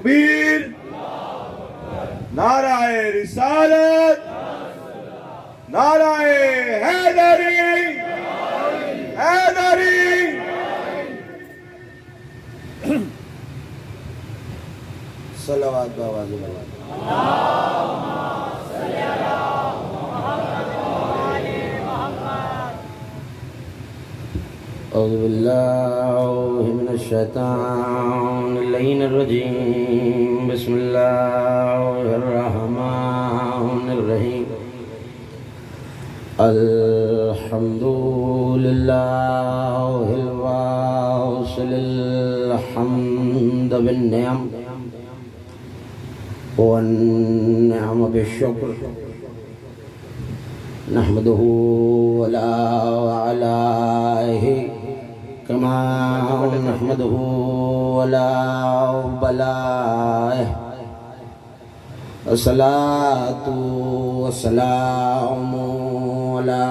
تکبیر، نعرہ رسالت، نعرہ حیدری، حیدری۔ صلوات بآواز بلند۔ اعوذ باللہ من الشیطان اللعین الرجیم، بسم اللہ الرحمن الرحیم۔ الحمد للہ الواصل الحمد بالنعم والنعم بالشکر، نحمده ولا علیہ کما نحمده ولا بلائہ، الصلاة والسلام على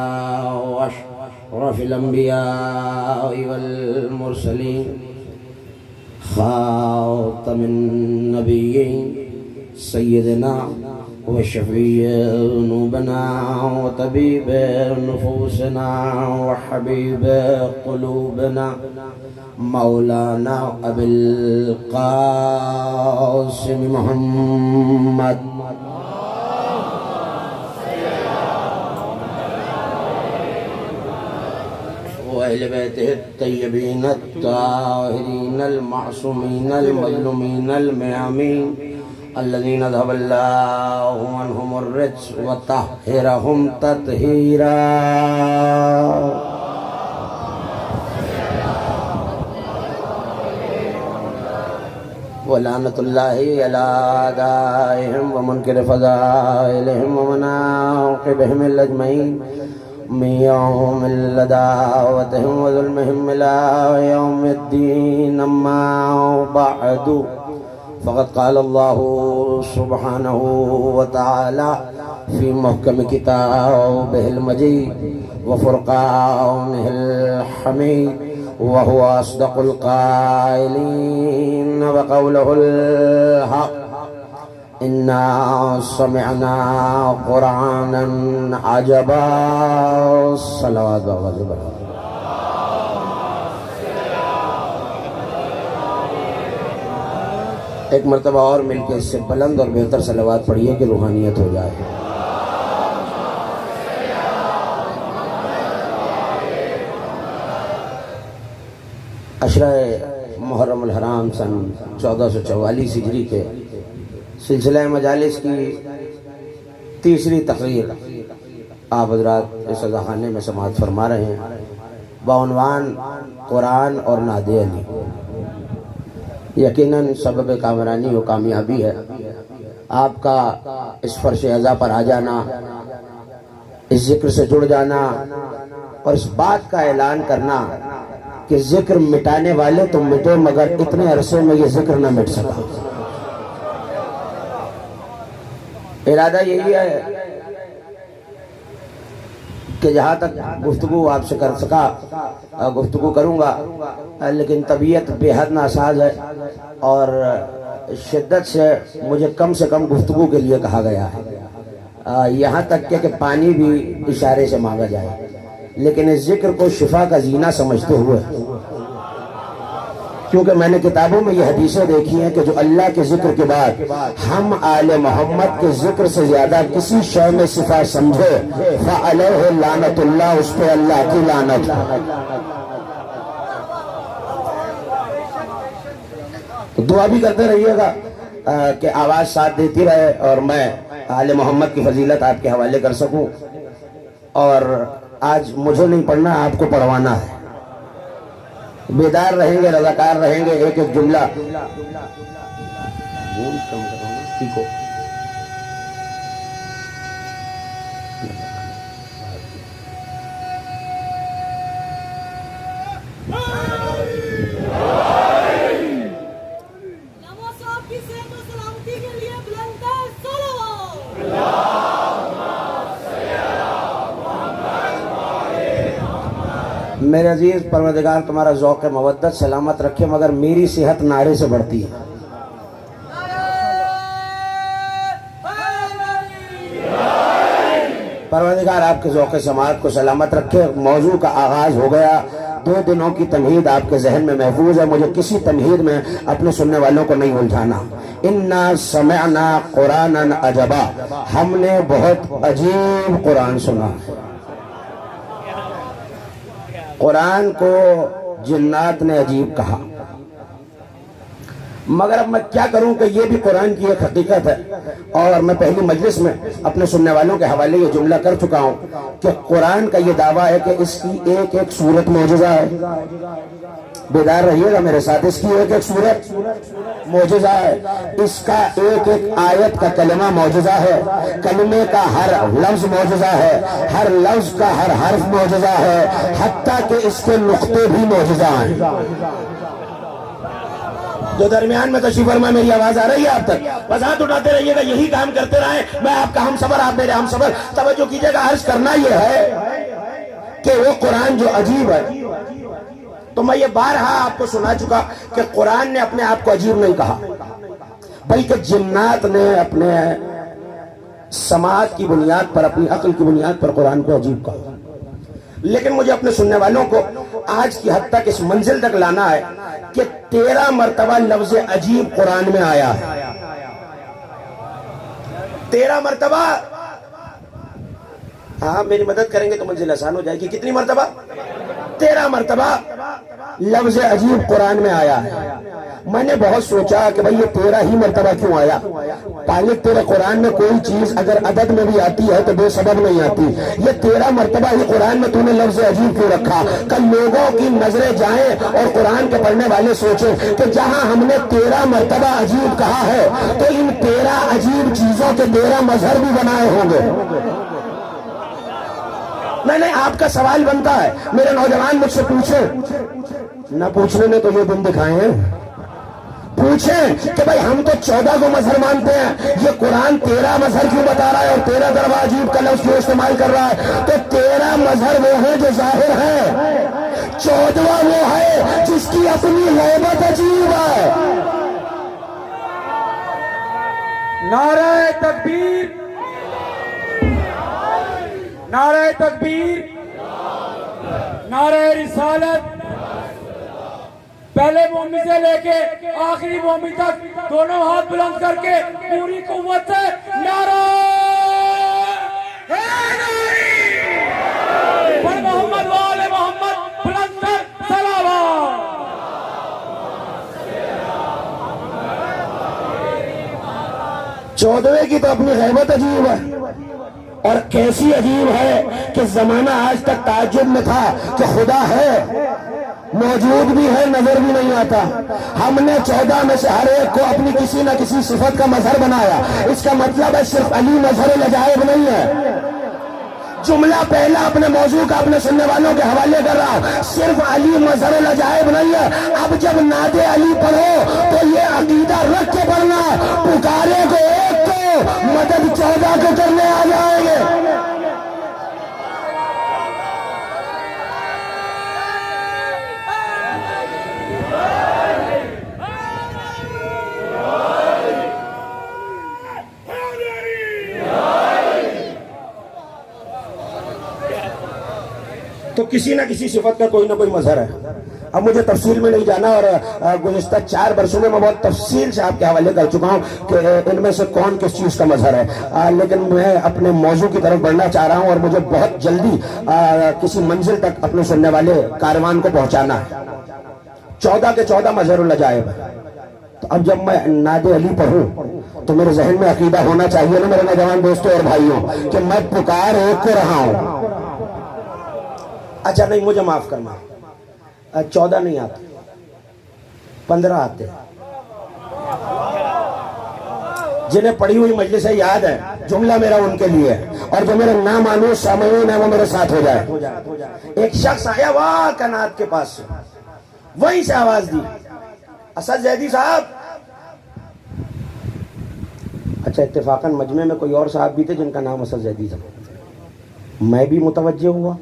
أشرف الأنبياء والمرسلين، خاتم النبيين، سيدنا وشفيع ذنوبنا وطبيب نفوسنا وحبيب قلوبنا، مولانا أبي القاسم محمد وأهل بيته الطيبين الطاهرين المعصومين المظلومين الميامين، الذين ذهب الله عنهم الرجس وطهرهم تطهيرا۔ ولعنة الله على أعدائهم ومنكر فضائلهم ومناقبهم الأجمعين من يوم العداوتهم وظلمهم إلى يوم الدين، أما بعد، فقد قال الله سبحانه وتعالى في محكم كتابه المجيد وفرقانه الحميد، وهو أصدق القائلين وقوله الحق، إنا سمعنا قرآنا عجبا۔ صلوات بآواز بلند۔ ایک مرتبہ اور مل کے اس سے بلند اور بہتر صلوات پڑھیے کہ روحانیت ہو جائے۔ عشرہ محرم الحرام سن 1444 ہجری کے سلسلہ مجالس کی تیسری تقریر آپ حضرات اس عزاخانے میں سماعت فرما رہے ہیں بعنوان قرآن اور ناد علی۔ یقیناً سبب کامرانی و کامیابی ہے آپ کا اس فرش عزا پر آ جانا، اس ذکر سے جڑ جانا اور اس بات کا اعلان کرنا کہ ذکر مٹانے والے تو مٹے مگر اتنے عرصے میں یہ ذکر نہ مٹ سکا۔ ارادہ یہی ہے کہ جہاں تک گفتگو آپ سے کر سکا گفتگو کروں گا، لیکن طبیعت بے حد ناساز ہے اور شدت سے مجھے کم سے کم گفتگو کے لیے کہا گیا ہے، یہاں تک کہ پانی بھی اشارے سے مانگا جائے، لیکن اس ذکر کو شفا کا زینہ سمجھتے ہوئے، کیونکہ میں نے کتابوں میں یہ حدیثیں دیکھی ہیں کہ جو اللہ کے ذکر کے بعد ہم آل محمد کے ذکر سے زیادہ کسی شے میں صفا سمجھے فعلیہ لعنت اللہ، اس پہ اللہ کی لعنت۔ تو دعا بھی کرتے رہیے گا کہ آواز ساتھ دیتی رہے اور میں آل محمد کی فضیلت آپ کے حوالے کر سکوں۔ اور آج مجھے نہیں پڑھنا، آپ کو پڑھوانا ہے۔ بیدار رہیں گے، رضاکار رہیں گے، ایک ایک جملہ میرے عزیز پروردگار تمہارا ذوق مودت سلامت رکھے، مگر میری صحت نعرے سے بڑھتی ہے۔ پروردگار آپ کے ذوق سماعت کو سلامت رکھے. موضوع کا آغاز ہو گیا. 2 دنوں کی تمہید آپ کے ذہن میں محفوظ ہے. مجھے کسی تمہید میں اپنے سننے والوں کو نہیں الجھانا. انا سمعنا قرآنا عجبا, ہم نے بہت عجیب قرآن سنا. قرآن کو جنات نے عجیب کہا, مگر اب میں کیا کروں کہ یہ بھی قرآن کی ایک حقیقت ہے. اور میں پہلی مجلس میں اپنے سننے والوں کے حوالے یہ جملہ کر چکا ہوں کہ قرآن کا یہ دعویٰ ہے کہ اس کی ایک ایک سورت معجزہ ہے. بیدار رہیے گا میرے ساتھ. اس کی ایک ایک سورت معجزہ ہے. اس کا ایک ایک آیت کا کلمہ معجزہ ہے. کلمے کا ہر لفظ معجزہ ہے. ہر لفظ کا ہر حرف معجزہ ہے. حتیٰ کہ اس کے نقطے بھی معجزہ ہیں. جو درمیان میں تشریف فرما, میری آواز آ رہی ہے آپ تک؟ بس ہاتھ اٹھاتے رہیے گا, یہی کام کرتے رہیں. میں آپ کا ہم سفر, آپ میرے ہم سفر. توجہ کیجئے گا. عرض کرنا یہ ہے کہ وہ قرآن جو عجیب ہے, تو میں یہ بارہا آپ کو سنا چکا کہ قرآن نے اپنے آپ کو عجیب نہیں کہا, بلکہ جنات نے اپنے سماعت کی بنیاد پر, اپنی عقل کی بنیاد پر قرآن کو عجیب کہا. لیکن مجھے اپنے سننے والوں کو آج کی حد تک اس منزل تک لانا ہے کہ 13 مرتبہ لفظ عجیب قرآن میں آیا ہے. 13 مرتبہ. ہاں میری مدد کریں گے تو منزل آسان ہو جائے گی. کتنی مرتبہ؟ 13 مرتبہ لفظ عجیب قرآن میں آیا ہے. میں نے بہت سوچا کہ بھئی یہ 13 ہی مرتبہ کیوں آیا. پہلے تیرے قرآن میں کوئی چیز اگر عدد میں بھی آتی ہے تو بے سبب نہیں آتی. یہ 13 مرتبہ ہی قرآن میں تو نے لفظ عجیب کیوں رکھا؟ کل لوگوں کی نظریں جائیں اور قرآن کے پڑھنے والے سوچیں کہ جہاں ہم نے 13 مرتبہ عجیب کہا ہے تو ان 13 عجیب چیزوں کے 13 مظہر بھی بنائے ہوں گے. نہیں, آپ کا سوال بنتا ہے. میرے نوجوان مجھ سے پوچھیں, نہ پوچھنے نے تو یہ دن دکھائے ہیں. پوچھیں کہ بھئی ہم تو 14 کو مظہر مانتے ہیں, یہ قرآن 13 مظہر کیوں بتا رہا ہے اور 13 دربہ عجیب کا لفظ کیوں استعمال کر رہا ہے؟ تو 13 مظہر وہ ہیں جو ظاہر ہیں, 14واں وہ ہے جس کی اپنی غیبت عجیب ہے. نعرہ تکبیر, نعرہ تکبیر, نعرہ رسالت. پہلے مومن سے لے کے آخری مومن تک دونوں ہاتھ بلند کر کے پوری قوت سے نعرہ پر محمد وآل محمد بلند کر صلوات. 14ویں کی تو اپنی غیبت عجیب ہے. اور کیسی عجیب ہے کہ زمانہ آج تک تعجب میں تھا کہ خدا ہے, موجود بھی ہے, نظر بھی نہیں آتا. ہم نے 14 میں سے ہر ایک کو اپنی کسی نہ کسی صفت کا مظہر بنایا. اس کا مطلب ہے صرف علی مظہر العجائب نہیں ہے. جملہ پہلا اپنے موضوع کا اپنے سننے والوں کے حوالے کر رہا ہوں, صرف علی مظہر العجائب نہیں ہے. اب جب نعت علی پڑھو تو یہ عقیدہ رکھ کے پڑھنا, پکارے کو ایک کو مدد 14 کو کرنے آ جائیں گے. تو کسی نہ کسی صفت کا کوئی نہ کوئی مظہر ہے. اب مجھے تفصیل میں نہیں جانا, اور گزشتہ 4 برسوں میں بہت تفصیل سے آپ کے حوالے کر چکا ہوں کہ ان میں سے کون کس چیز کا مظہر ہے. لیکن میں اپنے موضوع کی طرف بڑھنا چاہ رہا ہوں, اور مجھے بہت جلدی کسی منزل تک اپنے سننے والے کاروان کو پہنچانا ہے. 14 کے 14 مظہر العجائب. تو اب جب میں نعت علی پڑھوں تو میرے ذہن میں عقیدہ ہونا چاہیے نا میرے نوجوان دوستوں اور بھائیوں, کہ میں پکار ایک کو رہا ہوں. اچھا نہیں, مجھے معاف کرنا, 14 نہیں آتے, 15 آتے. جنہیں پڑھی ہوئی مجلس ہے یاد ہے, جملہ میرا ان کے لیے, اور جو میرے نامانوس سامعین ہیں وہ میرے ساتھ ہو جائے. ایک شخص آیا وہاں کنات کے پاس سے, وہیں سے آواز دی, اسد زیدی صاحب. اچھا اتفاقاً مجمع میں کوئی اور صاحب بھی تھے جن کا نام اسد زیدی تھا. میں بھی متوجہ ہوا,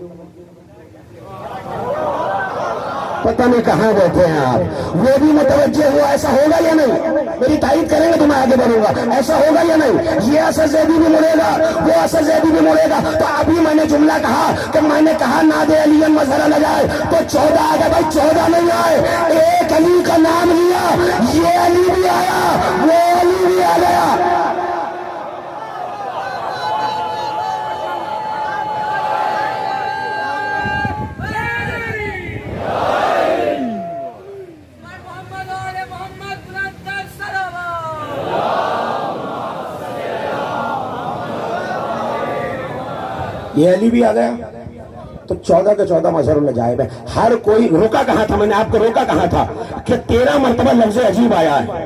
پتہ نہیں کہاں بیٹھے ہیں آپ, وہ بھی متوجہ ہوا. ایسا ہوگا یا نہیں؟ میری تائید کریں گے تو میں آگے بڑھوں گا. ایسا ہوگا یا نہیں؟ یہ اسد زیدی بھی مڑے گا, وہ اسد زیدی بھی مڑے گا. تو ابھی میں نے جملہ کہا کہ میں نے کہا ناد علی مظہر نہ جائے تو 14 آ گئے. بھائی 14 نہیں آئے, ایک علی کا نام لیا, یہ علی بھی آیا, وہ علی بھی آ گیا. یہ علی بھی آ گیا. تو 14 کے 14 مظہر العجائب ہے. ہر کوئی روکا کہاں تھا؟ میں نے آپ کو روکا کہاں تھا کہ 13 مرتبہ لفظ عجیب آیا ہے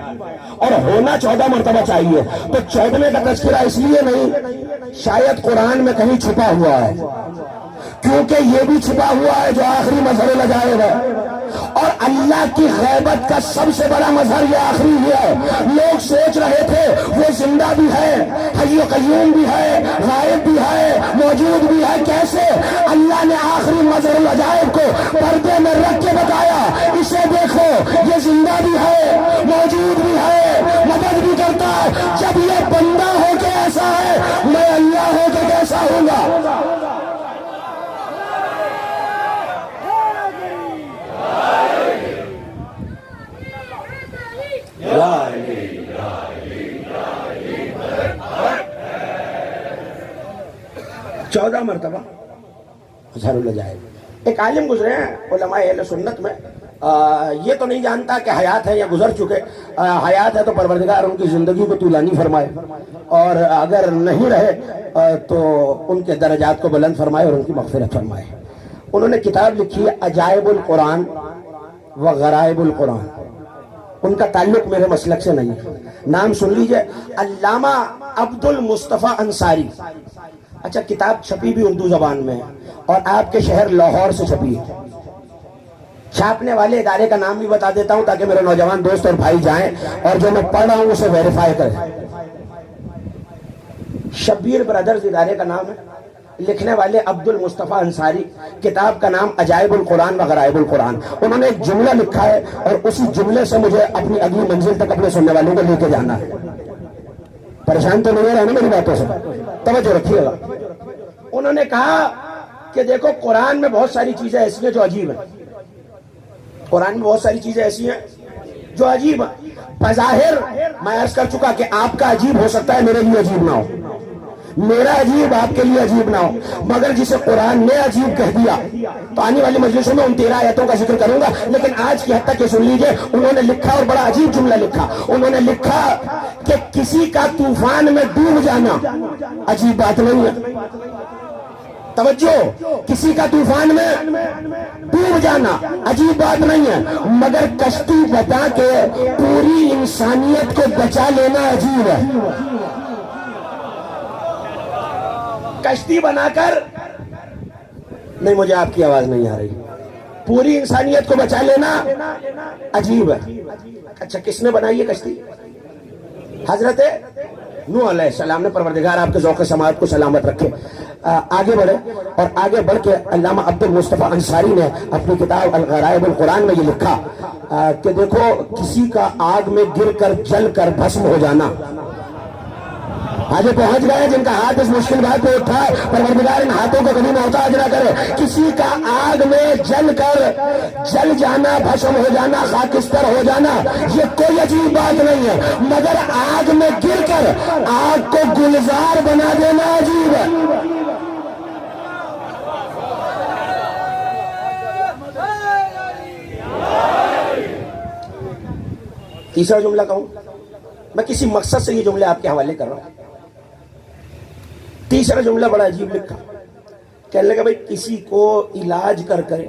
اور ہونا 14 مرتبہ چاہیے. تو 14ویں کا تذکرہ اس لیے نہیں, شاید قرآن میں کہیں چھپا ہوا ہے, کیونکہ یہ بھی چھپا ہوا ہے جو آخری مظہر العجائب ہے. اور اللہ کی غیبت کا سب سے بڑا مظہر یہ آخری ہی ہے. لوگ سوچ رہے تھے وہ زندہ بھی ہے, حی و قیوم بھی ہے, غائب بھی ہے, موجود بھی ہے. کیسے؟ اللہ نے آخری مظہر العجائب کو پردے میں رکھ کے بتایا, اسے دیکھو یہ زندہ بھی ہے, موجود بھی ہے, مدد بھی کرتا ہے. جب یہ بندہ ہو کے ایسا ہے, میں اللہ ہو کے کیسا ہوں گا؟ چودہ مرتبہ مظہر العجائب. ایک عالم گزرے ہیں علماء اہل سنت میں, یہ تو نہیں جانتا کہ حیات ہے یا گزر چکے. حیات ہے تو پروردگار ان کی زندگی کو طولانی فرمائے, اور اگر نہیں رہے تو ان کے درجات کو بلند فرمائے اور ان کی مغفرت فرمائے. انہوں نے کتاب لکھی ہے عجائب القرآن و غرائب القرآن. ان کا تعلق میرے مسلک سے نہیں ہے. نام سن لیجئے, علامہ عبد المصطفیٰ انصاری. اچھا, کتاب چھپی بھی اردو زبان میں اور آپ کے شہر لاہور سے چھپی ہے. چھاپنے والے ادارے کا نام بھی بتا دیتا ہوں تاکہ میرے نوجوان دوست اور بھائی جائیں اور جو میں پڑھ رہا ہوں اسے ویریفائی کریں. شبیر برادرز ادارے کا نام ہے, لکھنے والے عبد المصطفیٰ انصاری. کتاب کا نام عجائب القرآن و غرائب القرآن. انہوں نے ایک جملہ لکھا ہے اور اسی جملے سے مجھے اپنی اگلی منزل تک اپنے سننے والوں کو لے کے جانا ہے. پریشان تو نہیں رہے نا میری باتوں سے؟ توجہ رکھیے گا. انہوں نے کہا کہ دیکھو قرآن میں بہت ساری چیزیں ایسی ہیں جو عجیب ہیں. قرآن میں بہت ساری چیزیں ایسی ہیں جو عجیب ہیں. بظاہر میں عرض کر چکا کہ آپ کا عجیب ہو سکتا ہے, میرے لیے عجیب نہ ہو, میرا عجیب آپ کے لیے عجیب نہ ہو. مگر جسے قرآن نے عجیب کہہ دیا تو آنے والی مجلسوں میں ان 13 آیتوں کا ذکر کروں گا. لیکن آج کی حد تک یہ سن لیجئے, انہوں نے لکھا اور بڑا عجیب جملہ لکھا. انہوں نے لکھا کہ کسی کا طوفان میں ڈوب جانا عجیب بات نہیں ہے. توجہ, کسی کا طوفان میں ڈوب جانا عجیب بات نہیں ہے, مگر کشتی بتا کے پوری انسانیت کو بچا لینا عجیب ہے. کشتی بنا کر, نہیں مجھے آپ کی آواز نہیں آ رہی, پوری انسانیت کو بچا لینا عجیب ہے. اچھا, کس نے بنائی ہے کشتی؟ حضرت نوح علیہ السلام نے. پروردگار آپ کے ذوق سماعت کو سلامت رکھے. آگے بڑھے اور آگے بڑھ کے علامہ عبد المصطفیٰ انصاری نے اپنی کتاب الغرائب القرآن میں یہ لکھا کہ دیکھو کسی کا آگ میں گر کر جل کر بھسم ہو جانا. آج پہنچ گئے جن کا ہاتھ اس مشکل بات پہ اٹھا ہے, پروردگار ان ہاتھوں کو کبھی محتاج نہ کرے. کسی کا آگ میں جل کر جل جانا, بھسم ہو جانا, خاکستر ہو جانا, یہ کوئی عجیب بات نہیں ہے. مگر آگ میں گر کر آگ کو گلزار بنا دینا عجیب ہے. تیسرا جملہ کہوں, میں کسی مقصد سے یہ جملے آپ کے حوالے کر رہا ہوں. تیسرا جملہ بڑا عجیب لکھا, کہنے لگا بھائی کسی کو علاج کر کرے.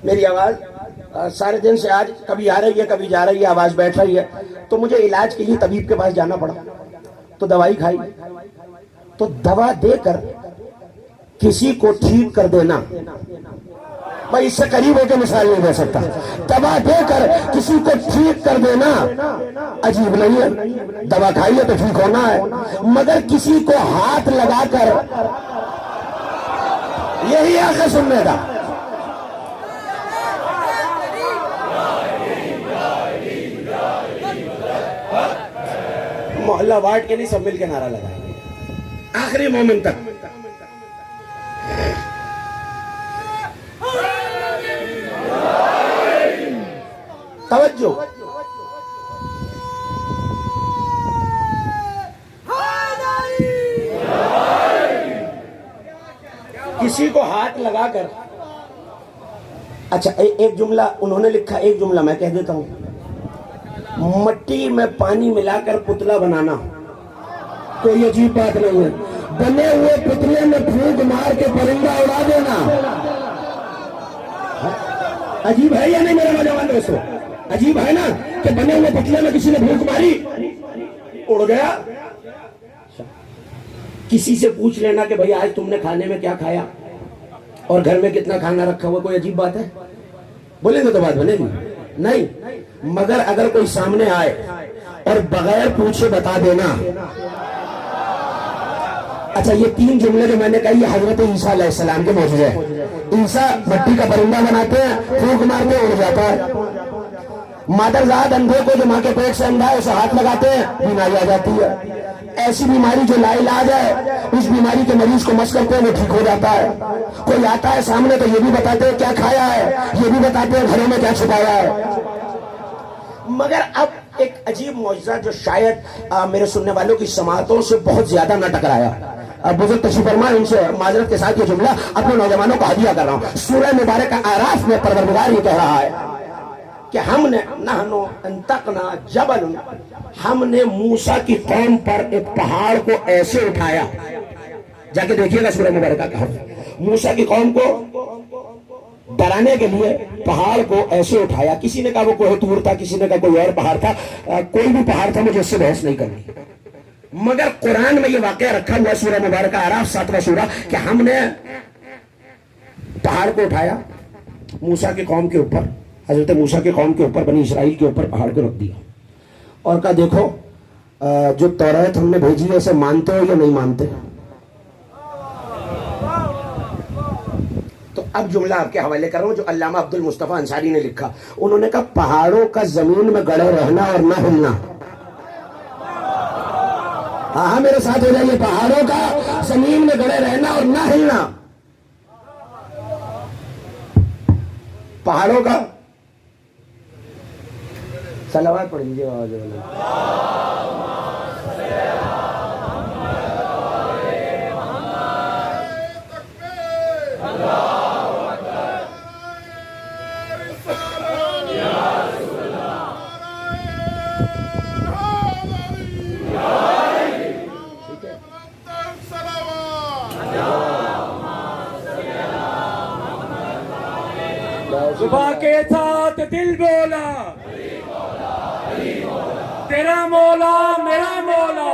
میری آواز سارے دن سے آج کبھی آ رہی ہے کبھی جا رہی ہے, آواز بیٹھ رہی ہے, تو مجھے علاج کے لیے طبیب کے پاس جانا پڑا. تو دوائی کھائی, تو دوا دے کر کسی کو ٹھیک کر دینا, میں اس سے قریب ہو کے مثال نہیں دے سکتا. دوا دے کر کسی کو ٹھیک کر دینا عجیب نہیں ہے, دوا کھائیے تو ٹھیک ہونا ہے. مگر کسی کو ہاتھ لگا کر, یہی آخر سننے کا. محلہ وارڈ کے نہیں، سب مل کے نعرہ لگائیں گے آخری مومن تک. توجہ. کسی کو ہاتھ لگا کر، اچھا ایک جملہ انہوں نے لکھا، ایک جملہ میں کہہ دیتا ہوں. مٹی میں پانی ملا کر پتلا بنانا کوئی عجیب بات نہیں ہے. بنے ہوئے پتلے میں پھونک مار کے پرندہ اڑا دینا عجیب ہے یا نہیں میرے نوجوان دوستو؟ عجیب ہے نا کہ بنے ہوئے پتلے میں کسی نے پھونک ماری اڑ گیا. کسی سے پوچھ لینا کہ بھئی آج تم نے کھانے میں کیا کھایا اور گھر میں کتنا کھانا رکھا ہوا، کوئی عجیب بات ہے؟ بولیں گے تو بات بنے گی نہیں. مگر اگر کوئی سامنے آئے اور بغیر پوچھے بتا دینا. اچھا یہ 3 جملے جو میں نے کہی یہ حضرت عیسیٰ علیہ السلام کے معجزے ہیں. عیسیٰ مٹی کا پرندہ بناتے ہیں، پھونک مارتے اڑ جاتا ہے. مادرزاد اندھے کو جو ماں کے پیٹ سے اندھا ہے اسے ہاتھ لگاتے ہیں، بیماری آ جاتی ہے. ایسی بیماری جو لا علاج ہے اس بیماری کے مریض کو مس کرتے ہیں وہ ٹھیک ہو جاتا ہے. کوئی آتا ہے سامنے تو یہ بھی بتاتے ہیں کیا کھایا ہے، یہ بھی بتاتے ہیں گھروں میں کیا چھپایا ہے. مگر اب ایک عجیب معجزہ جو شاید میرے سننے والوں کی سماعتوں سے بہت زیادہ نہ ٹکرایا. بزرگ تشریف فرما، ان سے معذرت کے ساتھ یہ جملہ اپنے نوجوانوں کو ہدیہ کر رہا ہوں. سورہ مبارکہ اعراف میں پروردگار یہ کہہ رہا ہے کہ ہم نے نحنو انتقنا جبل، ہم نے موسیٰ کی قوم پر ایک پہاڑ کو ایسے اٹھایا. جا کے دیکھیے گا سورہ مبارکہ کا. موسیٰ کی قوم کو ڈرانے کے لیے پہاڑ کو ایسے اٹھایا. کسی نے کہا وہ کوہ طور تھا، کسی نے کہا کوئی اور پہاڑ تھا. کوئی بھی پہاڑ تھا، مجھے اس سے بحث نہیں کرنی. مگر قرآن میں یہ واقعہ رکھا ہوا سورہ مبارکہ اعراف 7واں سورہ کہ ہم نے پہاڑ کو اٹھایا موسیٰ کی قوم کے اوپر، حضرت موسیٰ کی قوم کے اوپر، بنی اسرائیل کے اوپر پہاڑ کو رکھ دیا اور کہا دیکھو جو توریت ہم نے بھیجی ہے اسے مانتے ہو یا نہیں مانتے؟ تو اب جملہ آپ کے حوالے کر رہا ہوں جو علامہ عبد المصطفیٰ انصاری نے لکھا. انہوں نے کہا پہاڑوں کا زمین میں گڑے رہنا اور نہ ہلنا. ہاں میرے ساتھ ہو جائیے. پہاڑوں کا زمین میں گڑے رہنا اور نہ ہلنا. پہاڑوں کا صلوات پڑھ لیجیے. صبح کے ساتھ دل بولا تیرا مولا میرا مولا،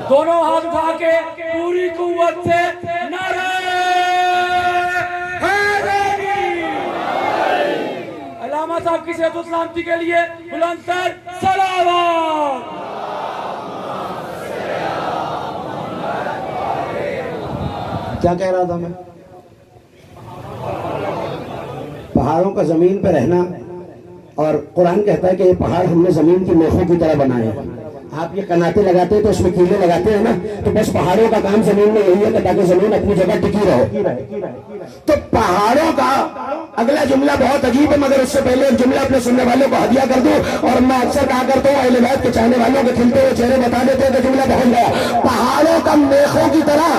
دونوں ہاتھ اٹھا کے پوری قوت سے نعرہ حیدری. علامہ صاحب کی صحت و سلامتی کے لیے بلند تر صلوات. کیا کہہ رہا تھا میں؟ پہاڑوں کا زمین پہ رہنا، اور قرآن کہتا ہے کہ یہ پہاڑ ہم نے زمین کی میخوں کی طرح بنائے ہیں. آپ یہ کناتے لگاتے ہیں تو اس میں کیلے لگاتے ہیں نا، تو بس پہاڑوں کا کام زمین میں یہی ہے کہ تاکہ زمین اپنی جگہ ٹکی رہے. تو پہاڑوں کا اگلا جملہ بہت عجیب ہے، مگر اس سے پہلے ایک جملہ اپنے سننے والوں کو ہدیہ کر دوں. اور میں اکثر کہا کرتا ہوں اہل بیت کے چاہنے والوں کے کھلتے ہوئے چہرے بتا دیتے ہیں کہ جملہ بہت گیا. پہاڑوں کا میخوں کی طرح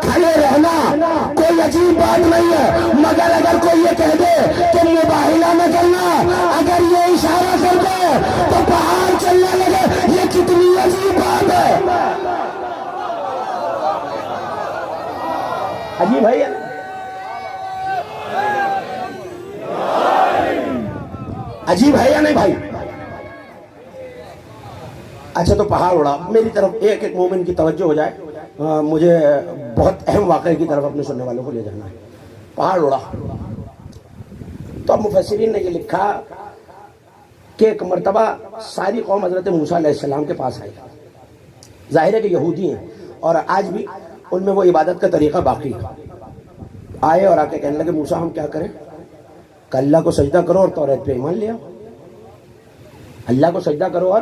کھڑے رہنا کوئی عجیب بات نہیں ہے، مگر اگر کوئی یہ کہہ دے کہ مباہلہ نہ کرنا، اگر یہ اشارہ کر دے تو پہاڑ چلنے لگے، یہ کتنی عجیب بات ہے. عجیب ہے یہ. عجیب ہے یا نہیں بھائی؟ اچھا تو پہاڑ اڑا. میری طرف ایک ایک مومن کی توجہ ہو جائے. مجھے بہت اہم واقعے کی طرف اپنے سننے والوں کو لے جانا ہے. پہاڑ اڑا تو اب مفسرین نے یہ لکھا کہ ایک مرتبہ ساری قوم حضرت موسیٰ علیہ السلام کے پاس آئی. ظاہر ہے کہ یہودی ہیں اور آج بھی ان میں وہ عبادت کا طریقہ باقی ہے. آئے اور آ کے کہنے لگے موسیٰ ہم کیا کریں؟ کہ اللہ کو سجدہ کرو اور توریت پہ ایمان لے آؤ. اللہ کو سجدہ کرو اور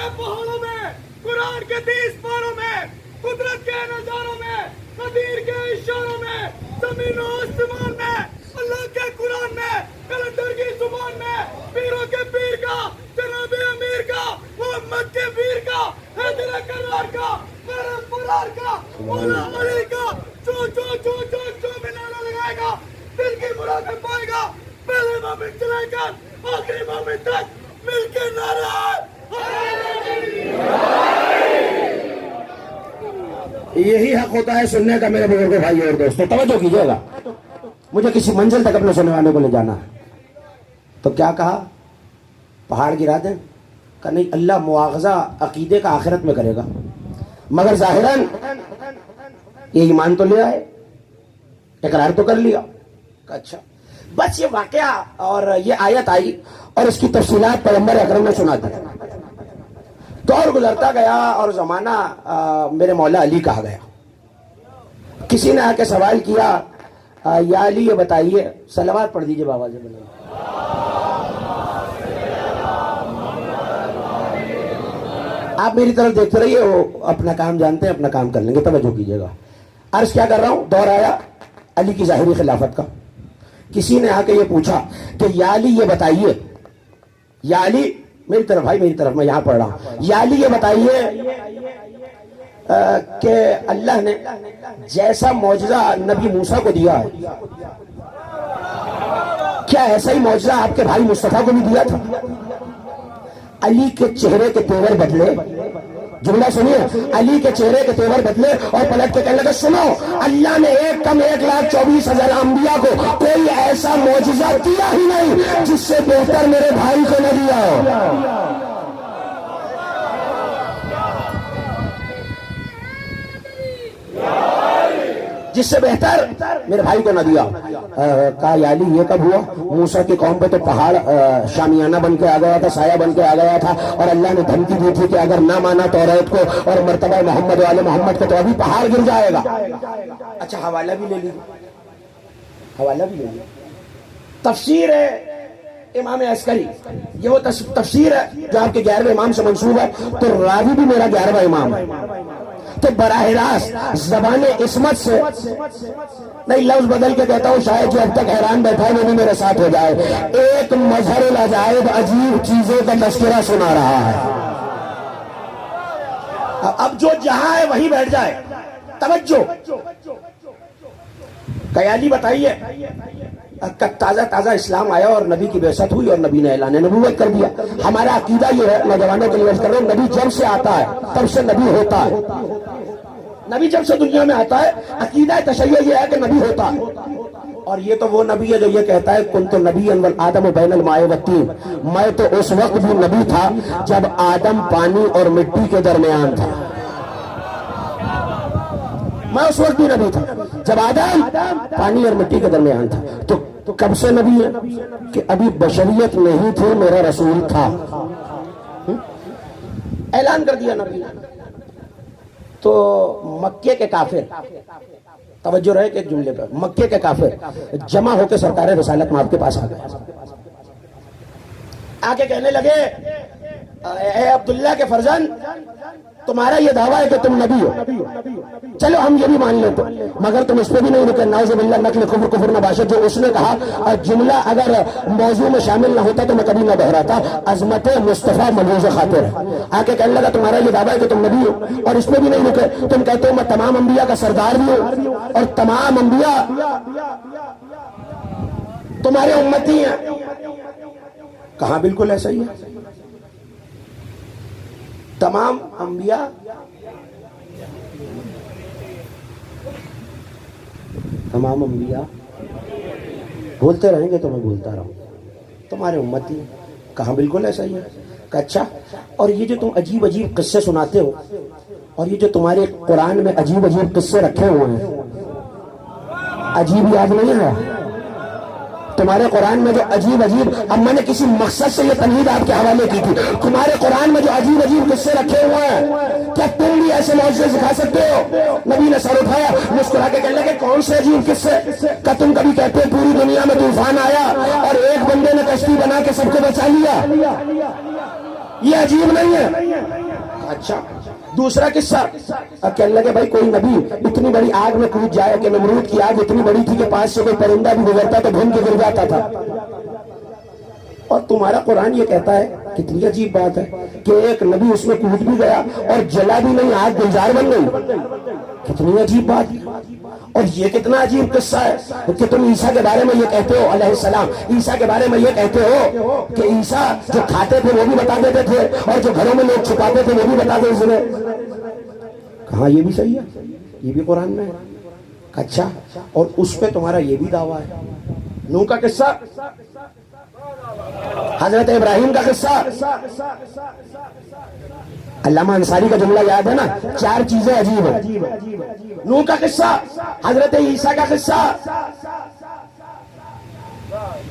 کے پہاڑوں میں، قرآن کے 30 پاروں میں، قدرت کے نظاروں میں، قدیر کے اشاروں میں، زمین و آسمان میں، اللہ کے قرآن میں، کلندر کی زبان میں، پیروں کے پیر کا، جناب امیر کا، محمد کے پیر کا، حیدر کرار کا، میرے فرار کا، مولا علی کا، جو بھی نعرہ لگائے گا دل کی مراد پائے گا. پہلے مومن سے لے کر آخری مومن تک مل کے نعرہ. یہی حق ہوتا ہے سننے کا میرے بزرگوں بھائی اور دوستوں. توجہ کیجیے گا, مجھے کسی منزل تک اپنے سننے والے کو لے جانا ہے. تو کیا کہا؟ پہاڑ گرا دیں؟ کہ نہیں, اللہ مواخذہ عقیدے کا آخرت میں کرے گا, مگر ظاہراً یہ ایمان تو لے آئے, اقرار تو کر لیا. اچھا, بس یہ واقعہ اور یہ آیت آئی اور اس کی تفصیلات پیغمبر اکرم نے سنا دی. دور گزرتا گیا اور زمانہ میرے مولا علی کہا گیا. کسی نے آ کے سوال کیا, یا علی یہ بتائیے, صلوات پڑھ دیجئے بابا جی. آپ میری طرف دیکھتے رہیے, وہ اپنا کام جانتے ہیں, اپنا کام کر لیں گے. توجہ کیجیے گا, عرض کیا کر رہا ہوں. دور آیا علی کی ظاہری خلافت کا. کسی نے آ کے یہ پوچھا کہ یا علی یہ بتائیے, یا علی, میری طرف بھائی میری طرف, میں یہاں پڑھ رہا ہوں, یا علی یہ بتائیے کہ اللہ نے جیسا معجزہ نبی موسیٰ کو دیا ہے, کیا ایسا ہی معجزہ آپ کے بھائی مصطفیٰ کو بھی دیا تھا؟ علی کے چہرے کے تیور بدلے. جملہ سنیے, علی کے چہرے کے تیور بدلے اور پلٹ کے کہنے لگے, سنو, اللہ نے 1,24,000 انبیاء کو کوئی ایسا معجزہ دیا ہی نہیں جس سے بہتر میرے بھائی کو نہ دیا ہو. جس سے بہتر میرے بھائی کو نہ دیا. کہا یا علی یہ کب ہوا؟ موسیٰ کی قوم پہ تو پہاڑ شامیانہ بن کے آ گیا تھا, سایہ بن کے آ گیا تھا, اور اللہ نے دھمکی دی تھی کہ اگر نہ مانا توریت کو اور مرتبہ محمد والے محمد کو تو ابھی پہاڑ گر جائے گا. اچھا, حوالہ بھی لے لیجیے, حوالہ بھی لے لیجیے. تفسیر ہے امام عسکری, یہ وہ تفسیر ہے جو آپ کے 11ویں امام سے منسوب ہے, تو راوی بھی میرا 11واں امام ہے. تو براہ راست زبان عصمت سے نہیں, لفظ بدل کے کہتا ہوں, شاید جو اب تک حیران بیٹھا ہے وہ بھی میرے ساتھ ہو جائے. ایک مظہر العجائب عجیب چیزوں کا تذکرہ سنا رہا ہے. اب جو جہاں ہے وہیں بیٹھ جائے. توجہ, قیالی بتائیے, تازہ تازہ اسلام آیا اور نبی کی بعثت ہوئی اور نبی نے اعلان نبوت کر دیا. ہمارا عقیدہ یہ ہے, نوجوانوں کے لیے کر رہے ہیں, نبی جب سے آتا ہے تب سے نبی ہوتا ہے. نبی جب سے دنیا میں آتا ہے, عقیدہ تشیع یہ ہے کہ نبی ہوتا ہے. اور یہ تو وہ نبی ہے جو یہ کہتا ہے کنت نبی آدم بین الماء والطین, میں تو اس وقت بھی نبی تھا جب آدم پانی اور مٹی کے درمیان تھا. میں اس وقت بھی نبی تھا جب آدم پانی اور مٹی کے درمیان تھا. تو کب سے نبی ہے؟ کہ ابھی بشریت نہیں تھی, میرا رسول تھا. اعلان کر دیا نبی. تو مکے کے کافر, توجہ رہے کہ ایک جملے پر, مکے کے کافر جمع ہو کے سرکار رسالت میں آپ کے پاس آ گئے. آ کے کہنے لگے, اے عبداللہ کے فرزند, تمہارا یہ دعویٰ ہے کہ تم نبی ہو, چلو ہم یہ بھی مان لیتے, مگر تم اس پہ بھی نہیں رکے. نعوذ باللہ نقل کفر نباشت, جو اس نے کہا جملہ اگر موضوع میں شامل نہ ہوتا تو میں کبھی نہ دہراتا, عظمت مصطفیٰ ملحوظ خاطر ہے. آ کے کہنے لگا تمہارا یہ دعویٰ ہے کہ تم نبی ہو, اور اس پہ بھی نہیں رکے. تم کہتے ہو میں تمام انبیاء کا سردار بھی ہوں اور تمام انبیاء تمہارے امتی ہیں. کہاں بالکل ایسا ہی ہے. تمام انبیاء بولتے رہیں گے تو میں بولتا رہوں, تمہارے امتی. کہاں بالکل ایسا ہی ہے. کہ اچھا, اور یہ جو تم عجیب عجیب قصے سناتے ہو, اور یہ جو تمہارے قرآن میں عجیب عجیب قصے رکھے ہوئے ہیں, عجیب یاد نہیں ہے تمہارے قرآن میں جو عجیب عجیب, اب میں نے کسی مقصد سے یہ تنقید آپ کے حوالے کی تھی, تمہارے قرآن میں جو عجیب عجیب قصے رکھے ہوئے ہیں, کیا تم بھی ایسے معجزے سکھا سکتے ہو؟ نبی نے سر اٹھایا, مسکرا کے کہنے لگے کون سے عجیب قصے؟ کیا تم کبھی کہتے ہو پوری دنیا میں طوفان آیا اور ایک بندے نے کشتی بنا کے سب کو بچا لیا؟ یہ عجیب نہیں ہے؟ اچھا دوسرا قصہ، اب کہنے لگے بھائی کوئی نبی اتنی بڑی آگ میں کود جائے کہ نمرود کی آگ اتنی بڑی تھی کہ پاس سے کوئی پرندہ بھی گزرتا تو بھون کے گر جاتا تھا، اور تمہارا قرآن یہ کہتا ہے، کتنی عجیب بات ہے کہ ایک نبی اس میں کود بھی گیا اور جلا بھی نہیں، آگ گلزار بن گئی، کتنی عجیب بات۔ اور یہ کتنا عجیب قصہ ہے کہ تم عیسیٰ کے بارے میں یہ کہتے ہو علیہ السلام، عیسیٰ کے بارے میں یہ کہتے ہو کہ عیسیٰ جو کھاتے تھے وہ بھی بتا دیتے تھے اور جو گھروں میں لوگ چھپاتے تھے وہ بھی بتا دیتے تھے۔ کہاں یہ بھی صحیح ہے، یہ بھی قرآن میں ہے۔ اچھا اور اس پہ تمہارا یہ بھی دعویٰ ہے۔ نوح کا قصہ، حضرت ابراہیم کا قصہ، علامہ انصاری کا جملہ یاد ہے نا، 4 چیزیں عجیب ہیں۔ نوح کا قصہ، حضرت عیسیٰ کا قصہ،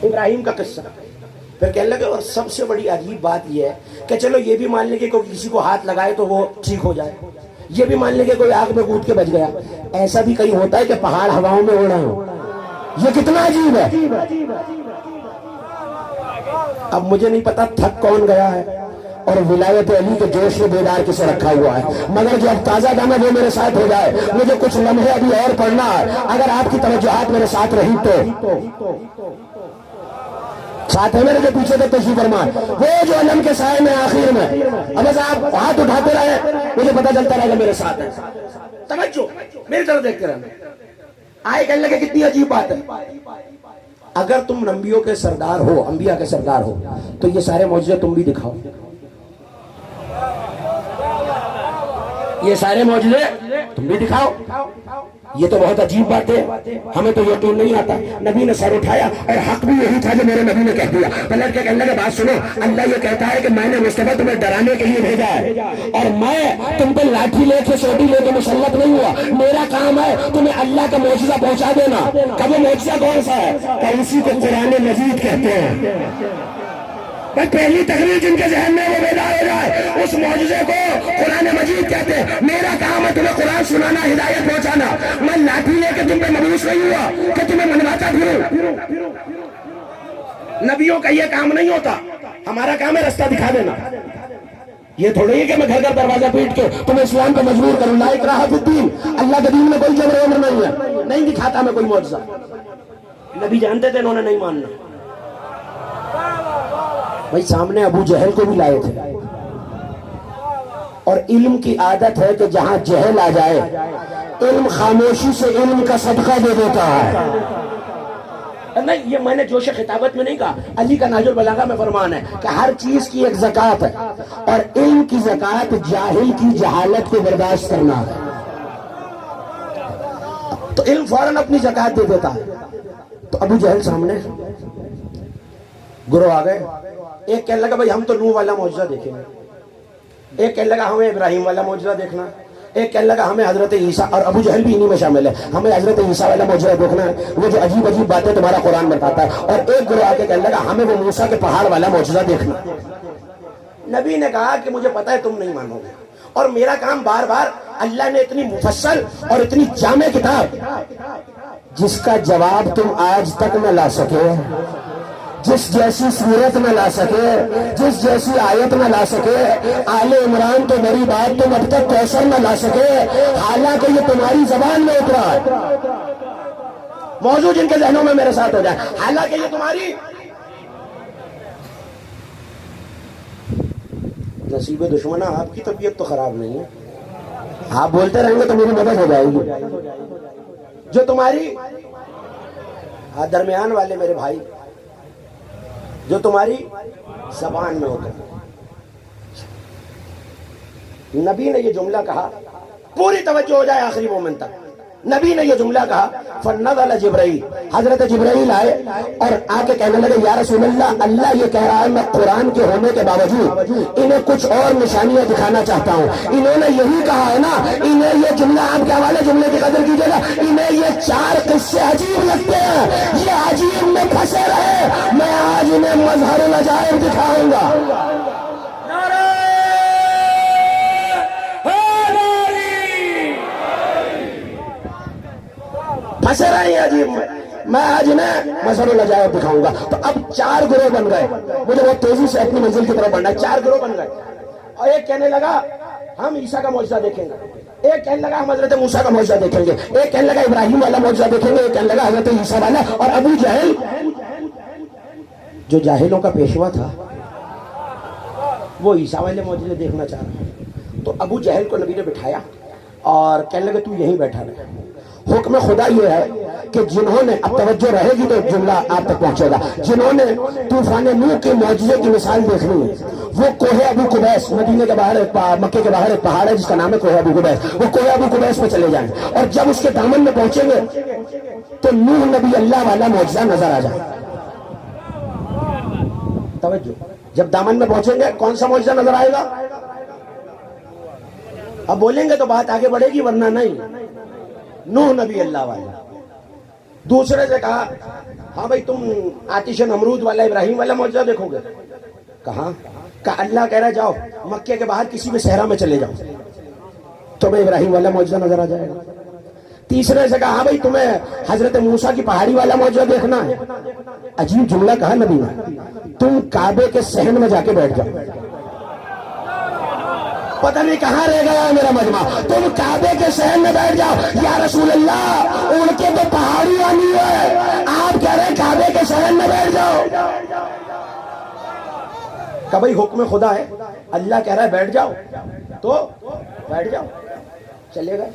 ابراہیم کا قصہ۔ پھر کہنے لگے اور سب سے بڑی عجیب بات یہ ہے کہ چلو یہ بھی مان لیں کہ کوئی کسی کو ہاتھ لگائے تو وہ ٹھیک ہو جائے، یہ بھی مان لیں کہ کوئی آگ میں کود کے بچ گیا، ایسا بھی کہیں ہوتا ہے کہ پہاڑ ہواؤں میں اڑ رہے ہوں، یہ کتنا عجیب ہے۔ اب مجھے نہیں پتا تھک کون گیا ہے اور ولایت علی کے جوش میں بیدار کسے رکھا ہوا ہے، مگر جو اب تازہ دم ہے وہ میرے ساتھ ہو جائے، مجھے کچھ لمحے ابھی اور پڑھنا ہے، اگر آپ کی توجہات میرے ساتھ رہی تو ساتھ ہے میرے جو پیچھے تک تشریف فرما، وہ جو علم کے سائے میں آخر میں، اب بس آپ ہاتھ اٹھاتے رہے مجھے پتا چلتا رہے گا میرے ساتھ ہے، توجہ میری طرف دیکھتے رہنا۔ آئے کہنے لگے کتنی عجیب بات ہے، اگر تم نبیوں کے سردار ہو، انبیاء کے سردار ہو تو یہ سارے معجزے تم بھی دکھاؤ، یہ سارے معجزے تم بھی دکھاؤ۔ یہ تو بہت عجیب بات ہے، ہمیں تو یقین نہیں آتا۔ نبی نے سر اٹھایا اور حق بھی یہی تھا جو میرے نبی نے کہہ دیا، پلٹ کے کہنے لگے بات سنو، اللہ یہ کہتا ہے کہ میں نے مصطفیٰ تمہیں ڈرانے کے لیے بھیجا ہے اور میں تم پہ لاٹھی لے کے سوٹی لے کے مسلط نہیں ہوا، میرا کام ہے تمہیں اللہ کا معجزہ پہنچا دینا۔ کب وہ معجزہ کون سا ہے؟ کہ اسی کو قرآن مجید کہتے ہیں۔ پہلی تقریر جن کے ذہن میں وہ بیدار ہو جائے، اس معجزے کو قرآن مجید کہتے ہیں۔ میرا کام ہے تمہیں قرآن سنانا، ہدایت پہنچانا، میں لاٹھی لے کے تم پہ مبعوث نہیں ہوا کہ تمہیں منواتا پھروں۔ نبیوں کا یہ کام نہیں ہوتا، ہمارا کام ہے رستہ دکھا دینا۔ یہ تھوڑی ہے کہ میں گھر گھر دروازہ پیٹ کے تمہیں اسلام پہ مجبور کروں، لا اکراہ فی الدین، اللہ کے دین میں کوئی جبر و نہیں ہے، نہیں دکھاتا میں کوئی معجزہ۔ نبی جانتے تھے انہوں نے نہیں ماننا، بھائی سامنے ابو جہل کو بھی لائے تھے، اور علم کی عادت ہے کہ جہاں جہل آ جائے علم خاموشی سے علم کا صدقہ دے دیتا ہے۔ نہیں یہ میں نے جوش خطابت میں نہیں کہا، علی کا نہج البلاغہ میں فرمان ہے کہ ہر چیز کی ایک زکوٰۃ ہے، اور علم کی زکوٰۃ جاہل کی جہالت کو برداشت کرنا ہے، تو علم فوراً اپنی زکوٰۃ دے دیتا ہے۔ تو ابو جہل سامنے گروہ آ گئے، ایک کہنے لگا بھائی ہم تو نوح والا معجزہ دیکھیں گے، ایک کہنے لگا ہمیں ابراہیم والا معجزہ دیکھنا، ایک کہنے لگا ہمیں حضرت عیسیٰ، اور ابو جہل بھی انہی میں شامل ہے، ہمیں حضرت عیسیٰ والا معجزہ دیکھنا ہے، وہ جو عجیب عجیب باتیں تمہارا قرآن بتاتا ہے، اور ایک گروہ آ کے کہنے لگا ہمیں وہ موسیٰ کے پہاڑ والا معجزہ دیکھنا۔ نبی نے کہا کہ مجھے پتا ہے تم نہیں مانو گے، اور میرا کام بار بار، اللہ نے اتنی مفصل اور اتنی جامع کتاب جس کا جواب تم آج تک نہ لا سکے، جس جیسی صورت نہ لا سکے، جس جیسی آیت نہ لا سکے، آل عمران تو بڑی بات تم اب تک کوثر نہ لا سکے، حالانکہ یہ تمہاری زبان میں اترا ہے۔ موضوع جن کے ذہنوں میں میرے ساتھ ہو جائے، حالانکہ یہ تمہاری نصیب دشمنہ، آپ کی طبیعت تو خراب نہیں ہے، آپ بولتے رہیں گے تو میری مدد ہو جائے گی، جو تمہاری درمیان والے میرے بھائی جو تمہاری زبان میں ہوتا ہے۔ نبی نے یہ جملہ کہا، پوری توجہ ہو جائے آخری مومن تک، نبی نے یہ جملہ کہا، فنزل جبرائیل، حضرت جبرائیل آئے اور آ کے کہنے لگے یا رسول اللہ، اللہ یہ کہہ رہا ہے میں قرآن کے ہونے کے باوجود انہیں کچھ اور نشانیاں دکھانا چاہتا ہوں، انہوں نے یہی کہا ہے نا، انہیں یہ جملہ آپ کے حوالے جملے کی قدر کیجیے گا، انہیں یہ 4 قصے عجیب لگتے ہیں، یہ عجیب میں پھنسے رہے، میں آج انہیں مظہر العجائب دکھاؤں گا۔ پھنسے رہے ہیں عجیب میں، میں آج انہیں مظہر العجائب دکھاؤں گا. تو اب 4 گروہ بن گئے. مجھے بہت تیزی سے اپنی منزل کی طرف بڑھنا ہے. 4 گروہ بن گئے. اور ایک کہنے لگا ہم عیسیٰ کا معجزہ دیکھیں گے, ایک کہنے لگا ہم حضرت موسیٰ کا معجزہ دیکھیں گے, ایک کہنے لگا ابراہیم والا معجزہ دیکھیں گے, ایک کہنے لگا حضرت عیسیٰ والا. اور ابو جہل جو جاہلوں کا پیشوا تھا وہ عیسیٰ والے معجزے دیکھنا چاہ رہا ہے. تو ابو جہل کو نبی نے بٹھایا اور کہنے لگے تو یہیں بیٹھا رہے. حکم خدا یہ ہے کہ جنہوں نے, اب توجہ رہے گی تو جملہ آپ تک پہنچے گا, جنہوں نے طوفان نوح کے معجزے کی مثال دیکھنی ہے وہ کوہ ابو قبیس, مدینے کے باہر مکے کے باہر ایک پہاڑ ہے جس کا نام ہے کوہ ابو قبیس, وہ کوہ ابو قبیس پہ چلے جائیں. اور جب اس کے دامن میں پہنچیں گے تو نوح نبی اللہ والا معجزہ نظر آ جائے. توجہ, جب دامن میں پہنچیں گے کون سا معجزہ نظر آئے گا؟ اب بولیں گے تو بات آگے بڑھے گی, ورنہ نہیں. نوح نبی اللہ والا. دوسرے سے کہا ہاں بھائی تم آتش نمرود والا ابراہیم والا معجزہ دیکھو گے. کہاں؟ کہا اللہ کہہ رہا جاؤ مکے کے باہر کسی بھی صحرا میں چلے جاؤ تمہیں ابراہیم والا معجزہ نظر آ جائے گا. تیسرے سے کہا ہاں بھائی تمہیں حضرت موسیٰ کی پہاڑی والا معجزہ دیکھنا ہے. عجیب جملہ کہا نبی نے, تم کعبے کے صحن میں جا کے بیٹھ جاؤ. پتہ نہیں کہاں رہ گیا ہے میرا مجمع. تم کعبے کے صحن میں بیٹھ جاؤ. یا رسول اللہ ان کے تو پہاڑی والی ہے, آپ کہہ رہے ہیں کعبے کے صحن میں بیٹھ جاؤ. کہ بھائی حکم خدا ہے, اللہ کہہ رہا ہے بیٹھ جاؤ تو بیٹھ جاؤ. چلے گئے.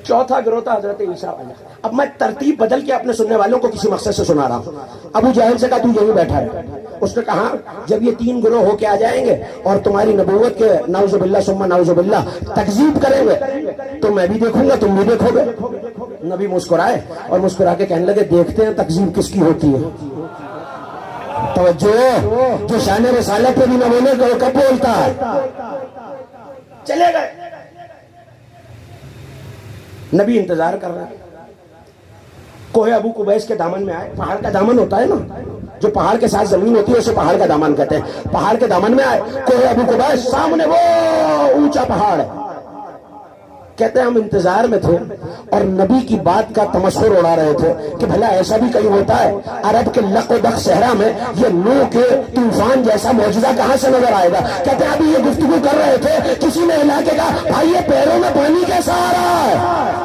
چوتھا گروہ تھا حضرت عیسیٰ والا. اب میں ترتیب بدل کے اپنے سننے والوں کو کسی مقصد سے سنا رہا ہوں. ابو جہل سے کہا تو یہیں بیٹھا ہے. اس نے کہا جب یہ 3 گروہ ہو کے آ جائیں گے اور تمہاری نبوت کے نعوذ باللہ ثم نعوذ باللہ تکذیب کریں گے تو میں بھی دیکھوں گا تم بھی دیکھو گے. نبی مسکرائے اور مسکرا کے کہنے لگے دیکھتے ہیں تکذیب کس کی ہوتی ہے. توجہ, جو شان رسالت پہ بھی نہ بولے تو کب بولتا ہے. چلے گئے. نبی انتظار کر رہا ہے. کوہ ابو قبیس کے دامن میں آئے. پہاڑ کا دامن ہوتا ہے نا, جو پہاڑ کے ساتھ زمین ہوتی ہے اسے پہاڑ کا دامن کہتے ہیں. پہاڑ کے دامن میں آئے. کوہ ابو قبیس سامنے وہ اونچا پہاڑ ہے. کہتے ہیں ہم انتظار میں تھے اور نبی کی بات کا تمسخر اڑا رہے تھے کہ بھلا ایسا بھی کہیں ہوتا ہے عرب کے لق و دق صحرا میں یہ نوح کے طوفان جیسا معجزہ کہاں سے نظر آئے گا. کہتے ہیں ابھی یہ گفتگو کر رہے تھے کسی نے ہلا کے کہا بھائی یہ پیروں میں پانی کیسا آ رہا ہے.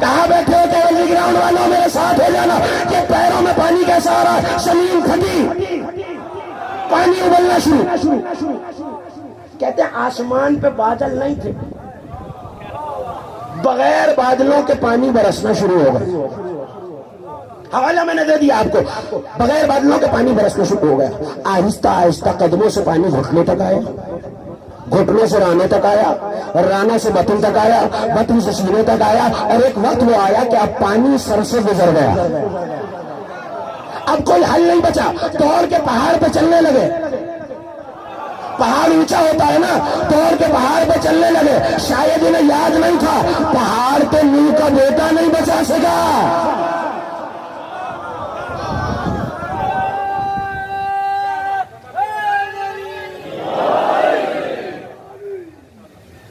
کہاں بیٹھے ہو کیولری گراؤنڈ والوں میرے ساتھ ہو جانا کہ پیروں میں پانی کیسا آ رہا ہے. زمین پھٹی, پانی ابلنا شروع. کہتے ہیں آسمان پہ بادل نہیں تھے, بغیر بادلوں کے پانی برسنا شروع ہو گیا. حوالہ میں نے دے دیا آپ کو. بغیر بادلوں کے پانی برسنا شروع ہو گیا. آہستہ آہستہ قدموں سے پانی گھٹنے تک آیا, گھٹنوں سے رانے تک آیا, رانا سے بطن تک آیا, بطن سے سینے تک آیا, اور ایک وقت وہ آیا کہ اب پانی سر سے گزر گیا. اب کوئی حل نہیں بچا. دوڑ کے پہاڑ پہ چلنے لگے. پہاڑ اونچا ہوتا ہے نا, توڑ کے پہاڑ پہ چلنے لگے. شاید انہیں یاد نہیں تھا پہاڑ پہ نوح کا بیٹا نہیں بچا سکا.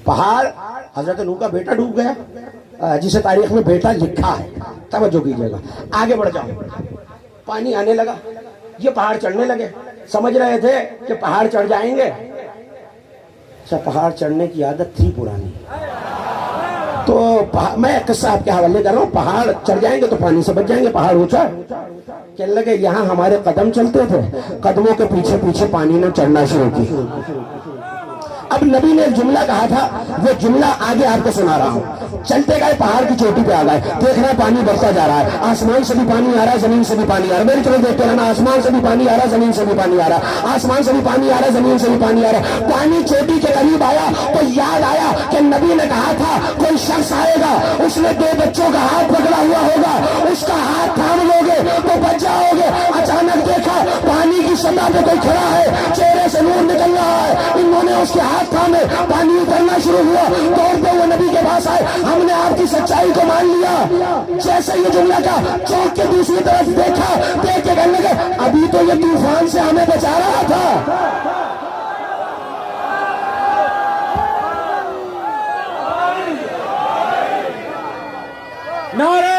پہاڑ حضرت نوح کا بیٹا ڈوب گیا جسے تاریخ میں بیٹا لکھا ہے. توجہ کیجیے گا, آگے بڑھ جاؤ. پانی آنے لگا, یہ پہاڑ چڑھنے لگے. سمجھ رہے تھے کہ پہاڑ چڑھ جائیں گے. اچھا, پہاڑ چڑھنے کی عادت تھی پرانی. تو میں قصہ آپ کے حوالے کر رہا ہوں. پہاڑ چڑھ جائیں گے تو پانی سے بچ جائیں گے. پہاڑ اونچا کہنے لگے یہاں ہمارے قدم چلتے تھے, قدموں کے پیچھے پیچھے پانی نے چڑھنا شروع کی. اب نبی نے ایک جملہ کہا تھا, وہ جملہ آگے آپ کو سنا رہا ہوں. چلتے گئے پہاڑ کی چوٹی پہ آ گئے. دیکھ رہے پانی بڑھتا جا رہا ہے. آسمان سے بھی پانی آ رہا ہے, زمین سے بھی پانی آ رہا ہے. میری طرف دیکھتے رہنا, آسمان سے بھی پانی آ رہا ہے, زمین سے بھی پانی آ رہا ہے. آسمان سے بھی پانی آ رہا ہے, زمین سے بھی پانی آ رہا ہے. پانی چوٹی کے قریب آیا تو یاد آیا کہ نبی نے کہا تھا کوئی شخص آئے گا, اس نے 2 بچوں کا ہاتھ پکڑا ہوا ہوگا, اس کا ہاتھ تھام لو گے تو بچ جاؤ گے. اچانک دیکھا پانی کی سطح پہ کوئی کھڑا ہے, چہرے سے نور نکل رہا ہے. انہوں نے اس کے ہاتھ تھامے, پانی اترنا شروع ہوا. دوڑتے ہوئے نبی کے پاس آئے, ہم نے آپ کی سچائی کو مان لیا. جیسے یہ جملہ کا چوک کے دوسری طرف دیکھا, دیکھ کے کہنے لگے ابھی تو یہ طوفان سے ہمیں بچا رہا تھا. نعرہ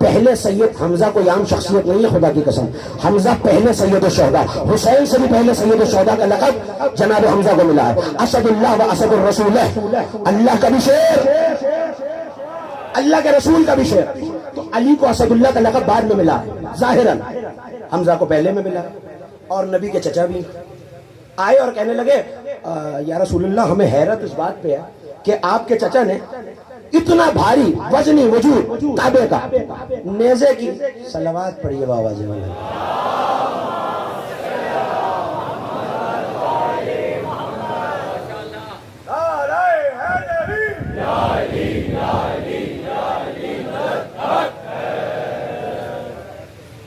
پہلے سید حمزہ کوئی عام شخصیت نہیں ہے، خدا کی قسم، حمزہ پہلے سید الشہداء، حسین سے بھی پہلے سید الشہداء کا لقب جناب حمزہ کو ملا ہے۔ اسد اللہ و اسد الرسول، اللہ کا بھی شیر، اللہ کے رسول کا بھی شیر، تو علی کو اسد اللہ کا لقب بعد میں ملا ہے ظاہراً، حمزہ کو پہلے میں ملا، اور نبی کے چچا بھی آئے اور کہنے لگے یا رسول اللہ ہمیں حیرت اس بات پہ ہے کہ آپ کے چچا نے اتنا بھاری وزنی وجود کعبے کا نیزے کی، صلوات پڑھیے بابا جی،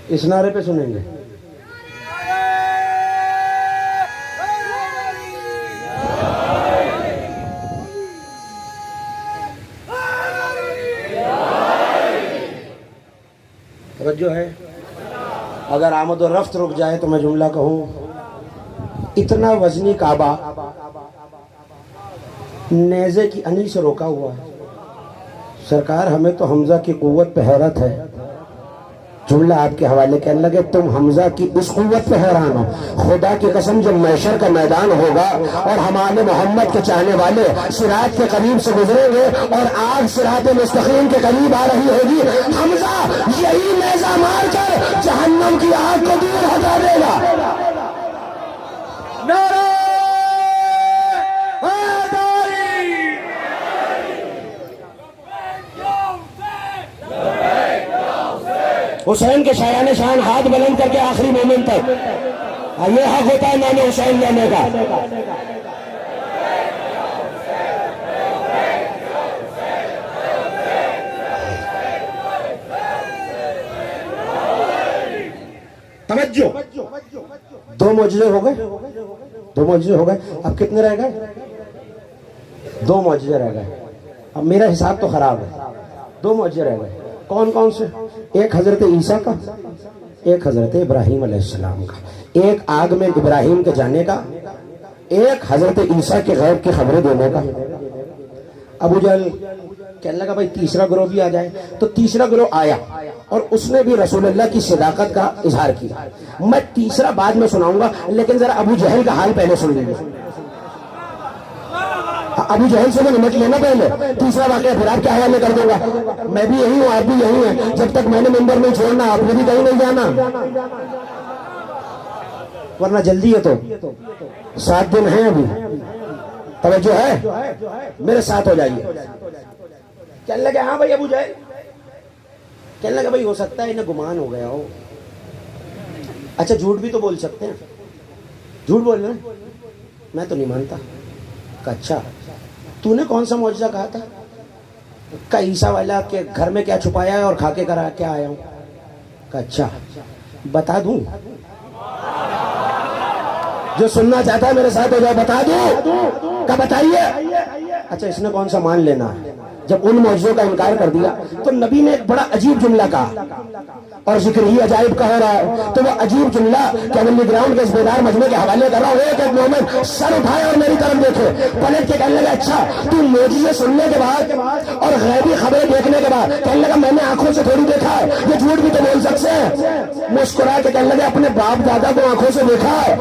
اس نعرے پہ سنیں گے۔ توجہ ہے، اگر آمد و رفت رک جائے تو میں جملہ کہوں، اتنا وزنی کعبہ نیزے کی انی سے روکا ہوا ہے۔ سرکار ہمیں تو حمزہ کی قوت پہ حیرت ہے، جملہ آپ کے حوالے کہنے لگے تم حمزہ کی اس قوت پہ حیران ہو، خدا کی قسم جب محشر کا میدان ہوگا اور ہمارے محمد کے چاہنے والے صراط کے قریب سے گزریں گے اور آگ صراط مستقیم کے قریب آ رہی ہوگی، حمزہ یہی نیزہ مار کر جہنم کی آگ کو دور ہٹا دے گا۔ نعرہ حسین کے شایان شان ہاتھ بلند کر کے آخری مومن تک، یہ حق ہوتا ہے نام حسین لینے کا۔ توجہ، دو معجزے ہو گئے، دو معجزے ہو گئے، اب کتنے رہ گئے؟ دو معجزے رہ گئے۔ اب میرا حساب تو خراب ہے، دو معجزے رہ گئے۔ کون کون سے؟ ایک حضرت عیسیٰ کا، ایک حضرت ابراہیم علیہ السلام کا، ایک آگ میں ابراہیم کے جانے کا، ایک حضرت عیسیٰ کے غیب کی خبریں دینے کا۔ ابو جہل کہنے لگا بھائی تیسرا گروہ بھی آ جائے، تو تیسرا گروہ آیا اور اس نے بھی رسول اللہ کی صداقت کا اظہار کیا۔ میں تیسرا بعد میں سناؤں گا، لیکن ذرا ابو جہل کا حال پہلے سن لیجیے۔ ابو جہل سے میں نمٹ لینا پہلے، تیسرا واقعہ پھر آپ کے حوالے کر دوں گا۔ میں بھی یہی ہوں، آپ بھی یہی ہیں، جب تک میں نے ممبر نہیں چھوڑنا آپ نے بھی کہیں نہیں جانا، ورنہ جلدی ہے تو 7 دن ہیں ابھی۔ توجہ ہے، میرے ساتھ ہو جائیے۔ کہنے لگے ہاں بھائی ابو جہل، کہنے لگا بھائی ہو سکتا ہے انہیں گمان ہو گیا ہو، اچھا جھوٹ بھی تو بول سکتے ہیں، جھوٹ بول رہے ہیں، میں تو نہیں مانتا۔ اچھا تو نے کون سا معجزہ کہا تھا؟ کہ عیسیٰ والا کے گھر میں کیا چھپایا ہے اور کھا کے کرا کیا آیا ہوں؟ اچھا بتا دوں، جو سننا چاہتا ہے میرے ساتھ ہو جائے، بتا دوں کہ بتائیے۔ اچھا اس نے کون سا مان لینا ہے؟ جب ان معجزوں کا انکار کر دیا تو نبی نے ایک بڑا عجیب جملہ کہا، اور ذکر ہی عجائب کا ہو رہا ہے، تو وہ عجیب جملہ کیونلی گراؤنڈ کے اس بیدار مجمع کے حوالے کر رہا ہوں۔ ایک مومن سر اٹھائے اور میری طرف دیکھے، پلٹ کے کہنے لگا اچھا تو معجزے سننے کے بعد اور غیبی خبریں دیکھنے کے بعد، کہنے لگا میں نے آنکھوں سے تھوڑی دیکھا ہے، یہ جھوٹ بھی تو بول سکتے ہیں۔ مسکرا کے کہنے لگے اپنے باپ دادا کو آنکھوں سے دیکھا ہے؟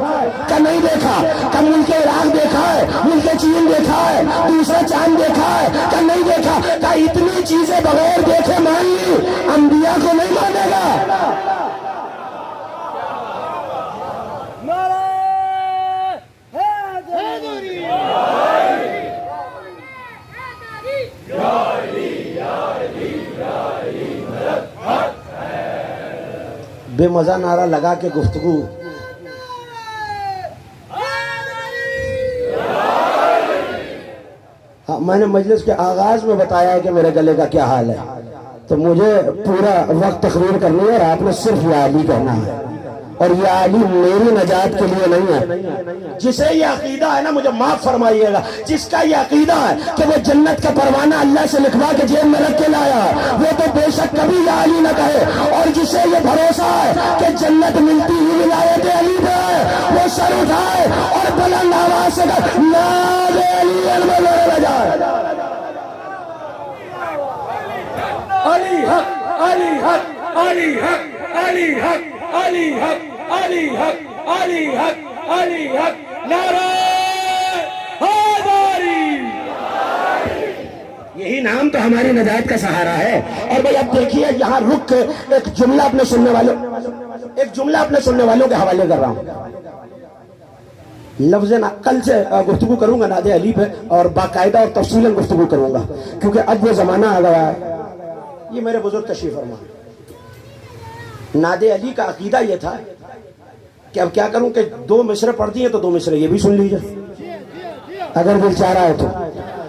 کہ نہیں دیکھا؟ کہ ملک عراق دیکھا ہے، ملک چین دیکھا ہے، دوسرا چاند دیکھا ہے؟ کہ نہیں دیکھا؟ کہ اتنی چیزیں بغیر دیکھے مان لی، انبیاء کو نہیں مانے گا؟ بے مزہ نعرہ لگا کے گفتگو، ہاں میں نے مجلس کے آغاز میں بتایا ہے کہ میرے گلے کا کیا حال ہے، تو مجھے پورا وقت تقریر کرنی ہے اور آپ نے صرف یا علی کہنا ہے، اور یہ علی میری نجات کے لیے نہیں ہے۔ جسے یہ عقیدہ ہے نا، مجھے معاف فرمائیے گا، جس کا یہ عقیدہ ہے کہ وہ جنت کا پروانہ اللہ سے لکھوا کے جیب میں رکھ کے لایا ہے، وہ تو بے شک کبھی یا علی نہ کہے، اور جسے یہ بھروسہ ہے کہ جنت ملتی ہی ولایت علی پہ ہے، وہ سر اٹھائے اور بلند آواز سے کہے نعرہ علی علی حق علی حق علی حق علی حق علی حق علی حق علی حق علی حق نعرہ حیدری. یہی نام تو ہماری نجات کا سہارا ہے. اور بھائی اب دیکھیے یہاں رک کے ایک جملہ اپنے سننے والوں کے حوالے کر رہا ہوں. لفظ کل سے گفتگو کروں گا نادے علی پہ اور باقاعدہ اور تفصیلاً گفتگو کروں گا کیونکہ اب وہ زمانہ آ گیا ہے. یہ میرے بزرگ تشریف فرما. نادے علی کا عقیدہ یہ تھا کہ اب کیا کروں کہ 2 مصرے پڑھ دیے تو 2 مصرے یہ بھی سن لیجیے اگر دل چاہ رہا ہے تو.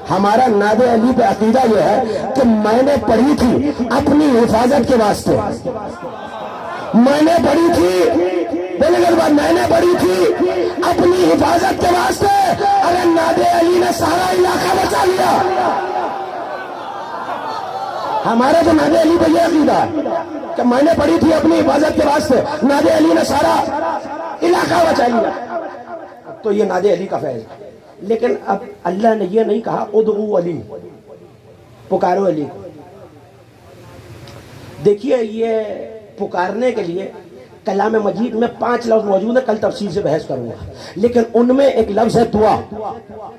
ہمارا نادے علی پہ عقیدہ یہ ہے کہ میں نے پڑھی تھی اپنی حفاظت کے واسطے. میں نے پڑھی تھی میں نے پڑھی تھی اپنی حفاظت کے واسطے. اگر نادے علی نے سارا علاقہ بچا لیا. ہمارا تو نادے علی پہ یہ عقیدہ ہے کہ میں نے پڑھی تھی اپنی حفاظت کے واسطے, نادے علی نے سارا علاقہ بچا لیا. تو یہ نادے علی کا فیض ہے. لیکن اب اللہ نے یہ نہیں کہا ادعو علی, پکارو علی کو. دیکھیے یہ پکارنے کے لیے کلام مجید میں 5 لفظ موجود ہیں, کل تفصیل سے بحث کروں گا. لیکن ان میں ایک لفظ ہے دعا.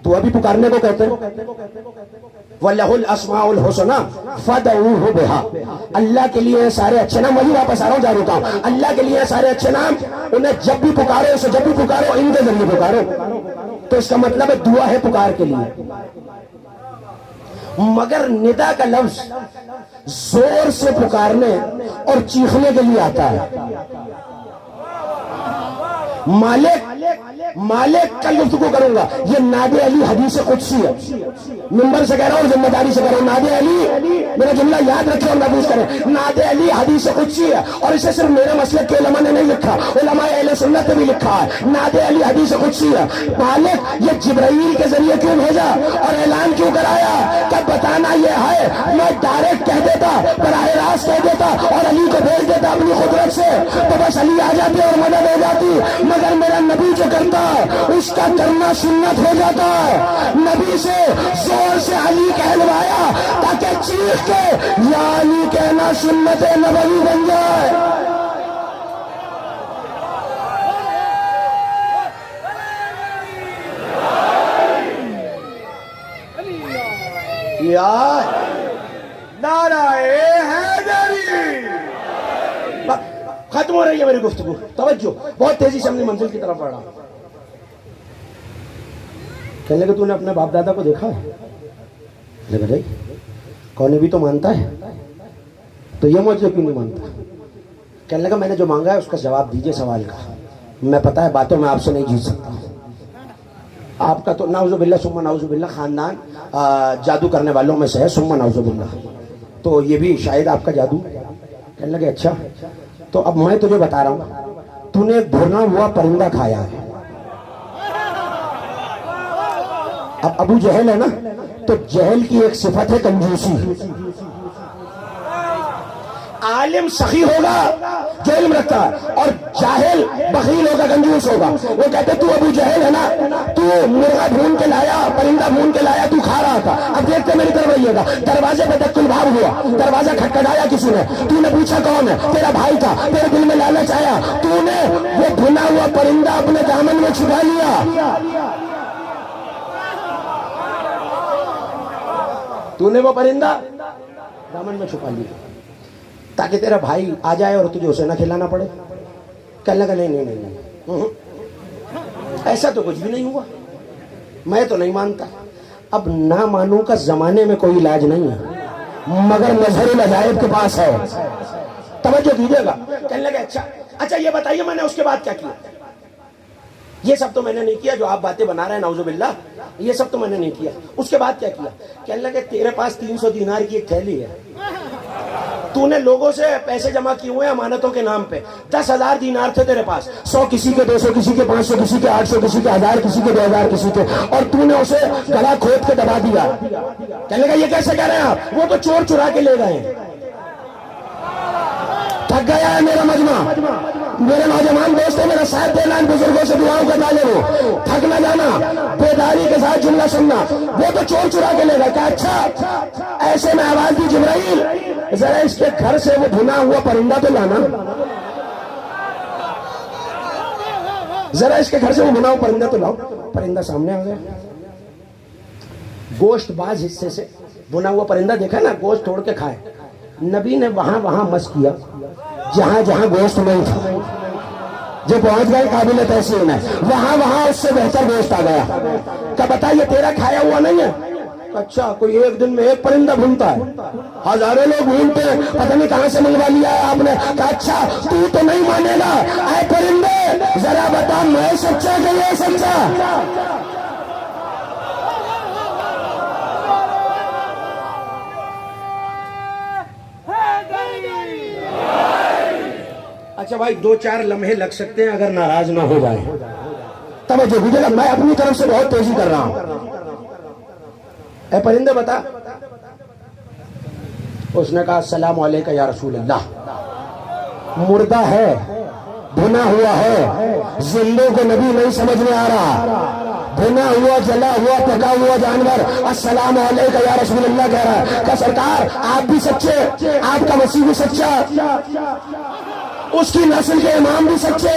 دعا بھی پکارنے کو کہتے ہیں. وَلَهُ الْأَسْمَاءُ الْحُسْنَى فَادْعُوهُ بِهَا. اللہ کے لیے سارے اچھے نام. وہی واپس آ رہا ہوں, جا رکا ہوں. اللہ کے لیے سارے اچھے نام. انہیں جب بھی پکارو, اسے جب بھی پکارو ان کے ذریعے پکارو. تو اس کا مطلب ہے دعا ہے پکار کے لیے. مگر ندا کا لفظ زور سے پکارنے اور چیخنے کے لیے آتا ہے. مالک کل گفتگو کروں گا. یہ نادے علی حدیث قدسی ہے. ممبر سے کہہ رہا ہوں, ذمہ داری سے کہہ رہا ہوں. نادے علی, میرا جملہ یاد رکھیں اور محفوظ کریں. نادے علی حدیث قدسی ہے اور اسے صرف میرے مسلک کے علماء نے نہیں لکھا, علماء اہل سنت نے بھی لکھا ہے. نادے علی حدیث قدسی ہے. مالک یہ جبرائیل کے ذریعے کیوں بھیجا اور اعلان کیوں کرایا کہ بتانا یہ ہے. میں ڈائریکٹ کہہ دیتا, براہ راست کہہ دیتا اور علی کو بھیج دیتا اپنی قدرت سے, تو بس علی آ جاتے اور مدد ہو جاتی. مگر میرا نبی جو کرتا اس کا کرنا سنت ہو جاتا ہے. نبی سے زور سے علی کہلوایا تاکہ چیخ کے یا علی کہنا سنت نبوی بن جائے. یا نعرہ حیدری. ختم ہو رہی ہے میری گفتگو. توجہ, بہت تیزی سے اپنی منزل کی طرف بڑھ رہا ہوں. کہنے لگے تو نے اپنے باپ دادا کو دیکھا ہے؟ لگا بھائی کون بھی تو مانتا ہے, تو یہ مجھے کیوں نہیں مانتا؟ کہنے لگا میں نے جو مانگا ہے اس کا جواب دیجئے سوال کا. میں پتا ہے باتوں میں آپ سے نہیں جیت سکتا. آپ کا تو نعوذ باللہ ثم نعوذ باللہ خاندان جادو کرنے والوں میں سے ہے, ثم نعوذ باللہ. تو یہ بھی شاید آپ کا جادو. کہنے لگے اچھا, تو اب میں تجھے بتا رہا ہوں, تو نے بھرنا ہوا پرندہ کھایا ہے. اب ابو جہل ہے نا, تو جہل کی ایک صفت ہے کنجوسی. عالم سخی ہوگا جو علم رکھتا ہے, اور جاہل بخیل ہوگا, کنجوس ہوگا. وہ کہتے تو ابو جہل ہے نا, تو مرغا ڈھونڈ کے لایا, پرندہ ڈھونڈ کے لایا, تو کھا رہا تھا. اب دیکھتے میری طرف آئیے گا. دروازے پہ دکل بھاگ ہوا, دروازہ کھٹکھٹایا کسی نے, تو نے پوچھا کون ہے, تیرا بھائی تھا. تیرے دل میں لالچ آیا, تو نے وہ بھنا ہوا پرندہ اپنے دامن میں چھپا لیا. تو نے وہ پرندہ دامن میں چھپا لیا تاکہ تیرا بھائی آ جائے اور تجھے اسے نہ کھلانا پڑے. کہنے لگا نہیں, ایسا تو کچھ بھی نہیں ہوا, میں تو نہیں مانتا. اب نہ مانوں کا زمانے میں کوئی علاج نہیں ہے, مگر مظہر العجائب کے پاس ہے. توجہ دیجیے گا. کہنے لگا اچھا یہ بتائیے میں نے اس کے بعد کیا کیا؟ یہ سب تو میں نے نہیں کیا جو آپ باتیں بنا رہے ہیں, نعوذ باللہ, یہ سب تو میں نے نہیں کیا. اس کے بعد کیا کیا؟ کہنے لگے تیرے پاس 300 دینار کی ایک تھیلی ہے, تو نے لوگوں سے پیسے جمع کیے ہوئے امانتوں کے نام پہ. 10,000 دینار تھے تیرے پاس, 100 کسی کے, 200 کسی کے, 500 کسی کے, 800 کسی کے, 1000 کسی کے, 2000 کسی کے, اور تو نے اسے گلا کھود کے دبا دیا. کہنے لگا یہ کیسے کہہ رہے ہیں آپ؟ وہ تو چور چرا کے لے گئے ہیں. تھک گیا ہے میرا مجمع, میرے نوجوان دوست ہیں, میرا ساتھ دینا, ان بزرگوں سے دعاؤں کا طالب ہو, تھک نہ جانا, بیداری کے ساتھ جملہ سننا. وہ تو چور چرا کے لے گا. کہ اچھا ایسے میں آواز دی جبرائیل ذرا اس کے گھر سے وہ بھنا ہوا پرندہ تو لانا، ذرا اس کے گھر سے وہ بھنا ہوا پرندہ تو لاؤ۔ پرندہ سامنے آ گیا، گوشت باز حصے سے بھنا ہوا پرندہ دیکھا نا، گوشت توڑ کے کھائے۔ نبی نے وہاں وہاں مس کیا جہاں جہاں گوشت نہیں تھا، جو پہنچ گئے قابل تحسین ہے، وہاں وہاں اس سے بہتر گوشت آ گیا۔ کہا بتا یہ تیرا کھایا ہوا نہیں ہے؟ اچھا کوئی ایک دن میں ایک پرندہ بھونتا ہے، ہزاروں لوگ بھونتے ہیں، پتہ نہیں کہاں سے منگوا لیا ہے آپ نے۔ کہا اچھا تو نہیں مانے گا، اے پرندے ذرا بتا میں سچا کہ یہ سچا؟ اچھا بھائی 2-4 لمحے لگ سکتے ہیں اگر ناراض نہ ہو جائیں، توجہ دیجیے گا، میں اپنی طرف سے بہت تیزی کر رہا ہوں۔ اے پرندے بتا۔ اس نے کہا السلام علیکم یا رسول اللہ۔ مردہ ہے، بھنا ہوا ہے، زندوں کو نبی نہیں سمجھ میں آ رہا، بھنا ہوا جلا ہوا پکا ہوا جانور السلام علیکم یا رسول اللہ کہہ رہا ہے۔ کہ سرکار آپ بھی سچے، آپ کا مسیح بھی سچا، اس کی نسل کے امام بھی سچے۔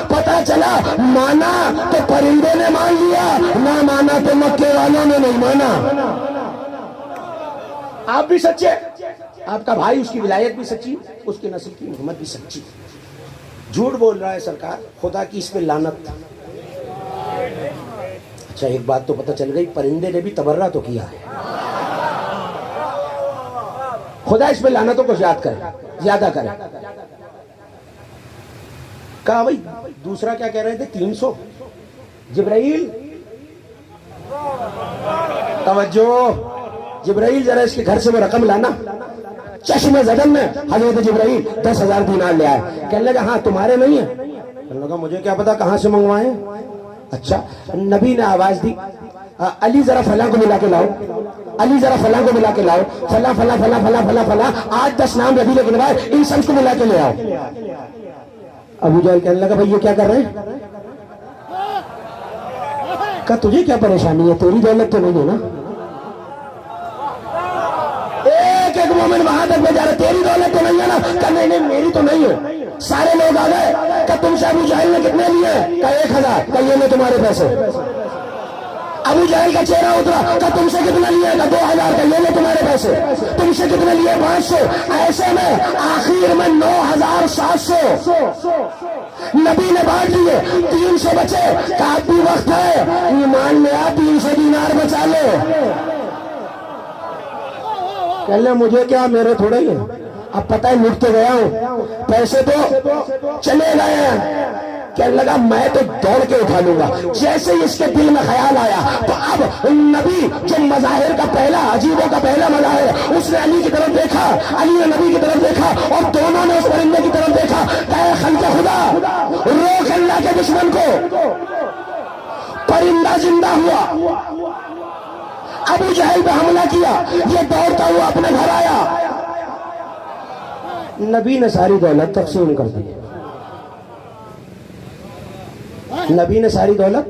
پتا چلا مانا تو پرندے نے مان لیا، نہ مانا تو مکے والوں نے نہیں مانا۔ آپ بھی سچے، آپ کا بھائی اس کی ولایت بھی سچی، اس کی نسل کی محمد بھی سچی۔ جھوٹ بول رہا ہے سرکار، خدا کی اس پہ لعنت۔ اچھا ایک بات تو پتہ چل گئی، پرندے نے بھی تبرہ تو کیا ہے، خدا اس پہ لعنتوں کو زیادہ کرے۔ کہا بھائی دوسرا کیا کہہ رہے تھے؟ 300۔ جبرائیل توجہ، جبرائیل ذرا اس کے گھر سے وہ رقم لانا۔ چشم زدن میں حضرت جبرائیل 10,000 دینار لے آئے۔ کہنے لگا ہاں تمہارے نہیں ہیں؟ کہنے لگا مجھے کیا پتا کہاں سے منگوائے۔ اچھا نبی نے آواز دی علی ذرا فلاں کو ملا کے لاؤ، علی ذرا فلاں کو ملا کے لاؤ، فلاں فلاں فلاں فلاں فلاں فلاں 8-10 نام ربی نے گنوائے، ان سب کو ملا کے لے آؤ۔ ابو جہل کہنے لگا بھائی یہ کیا کر رہے ہیں؟ کہا تجھے کیا پریشانی ہے، تیری دولت تو نہیں ہے نا؟ ایک ایک مومن وہاں تک میں جا رہا، تیری دولت تو نہیں ہے نا؟ کہا نہیں میری تو نہیں ہے۔ سارے لوگ آ گئے، کہا تم سے ابو جہل نے کتنے لیے؟ کہا 1,000۔ کہا یہ لے تمہارے پیسے۔ ابو جہل کا چہرہ اترا، کہا تم سے کتنا لیے؟ کہا 2,000۔ کہا یہ لے تمہارے پیسے۔ تم سے کتنے لیے؟ 500۔ ایسے میں آخر میں 9,700 نبی نے بانٹ لیے، 300 بچے۔ کہا اب بھی وقت ہے، ایمان میں آ 300 دینار بچا لو۔ کہہ لیں مجھے کیا، میرے تھوڑے ہی ہیں، اب پتہ ہے لٹ کے گیا ہوں، پیسے تو چلے گئے ہیں۔ کہنے لگا میں تو دوڑ کے اٹھا لوں گا۔ جیسے ہی اس کے دل میں خیال آیا تو اب نبی جو مظاہر کا پہلا، عجیبوں کا پہلا مظاہر، اس نے علی کی طرف دیکھا، علی نے نبی کی طرف دیکھا، اور دونوں نے اس پرندے کی طرف دیکھا۔ کہ خلق خدا روک اللہ کے دشمن کو۔ پرندہ زندہ ہوا، ابو جہل پہ حملہ کیا، یہ دوڑتا ہوا اپنے گھر آیا۔ نبی نے ساری دولت تقسیم کر دی، نبی نے ساری دولت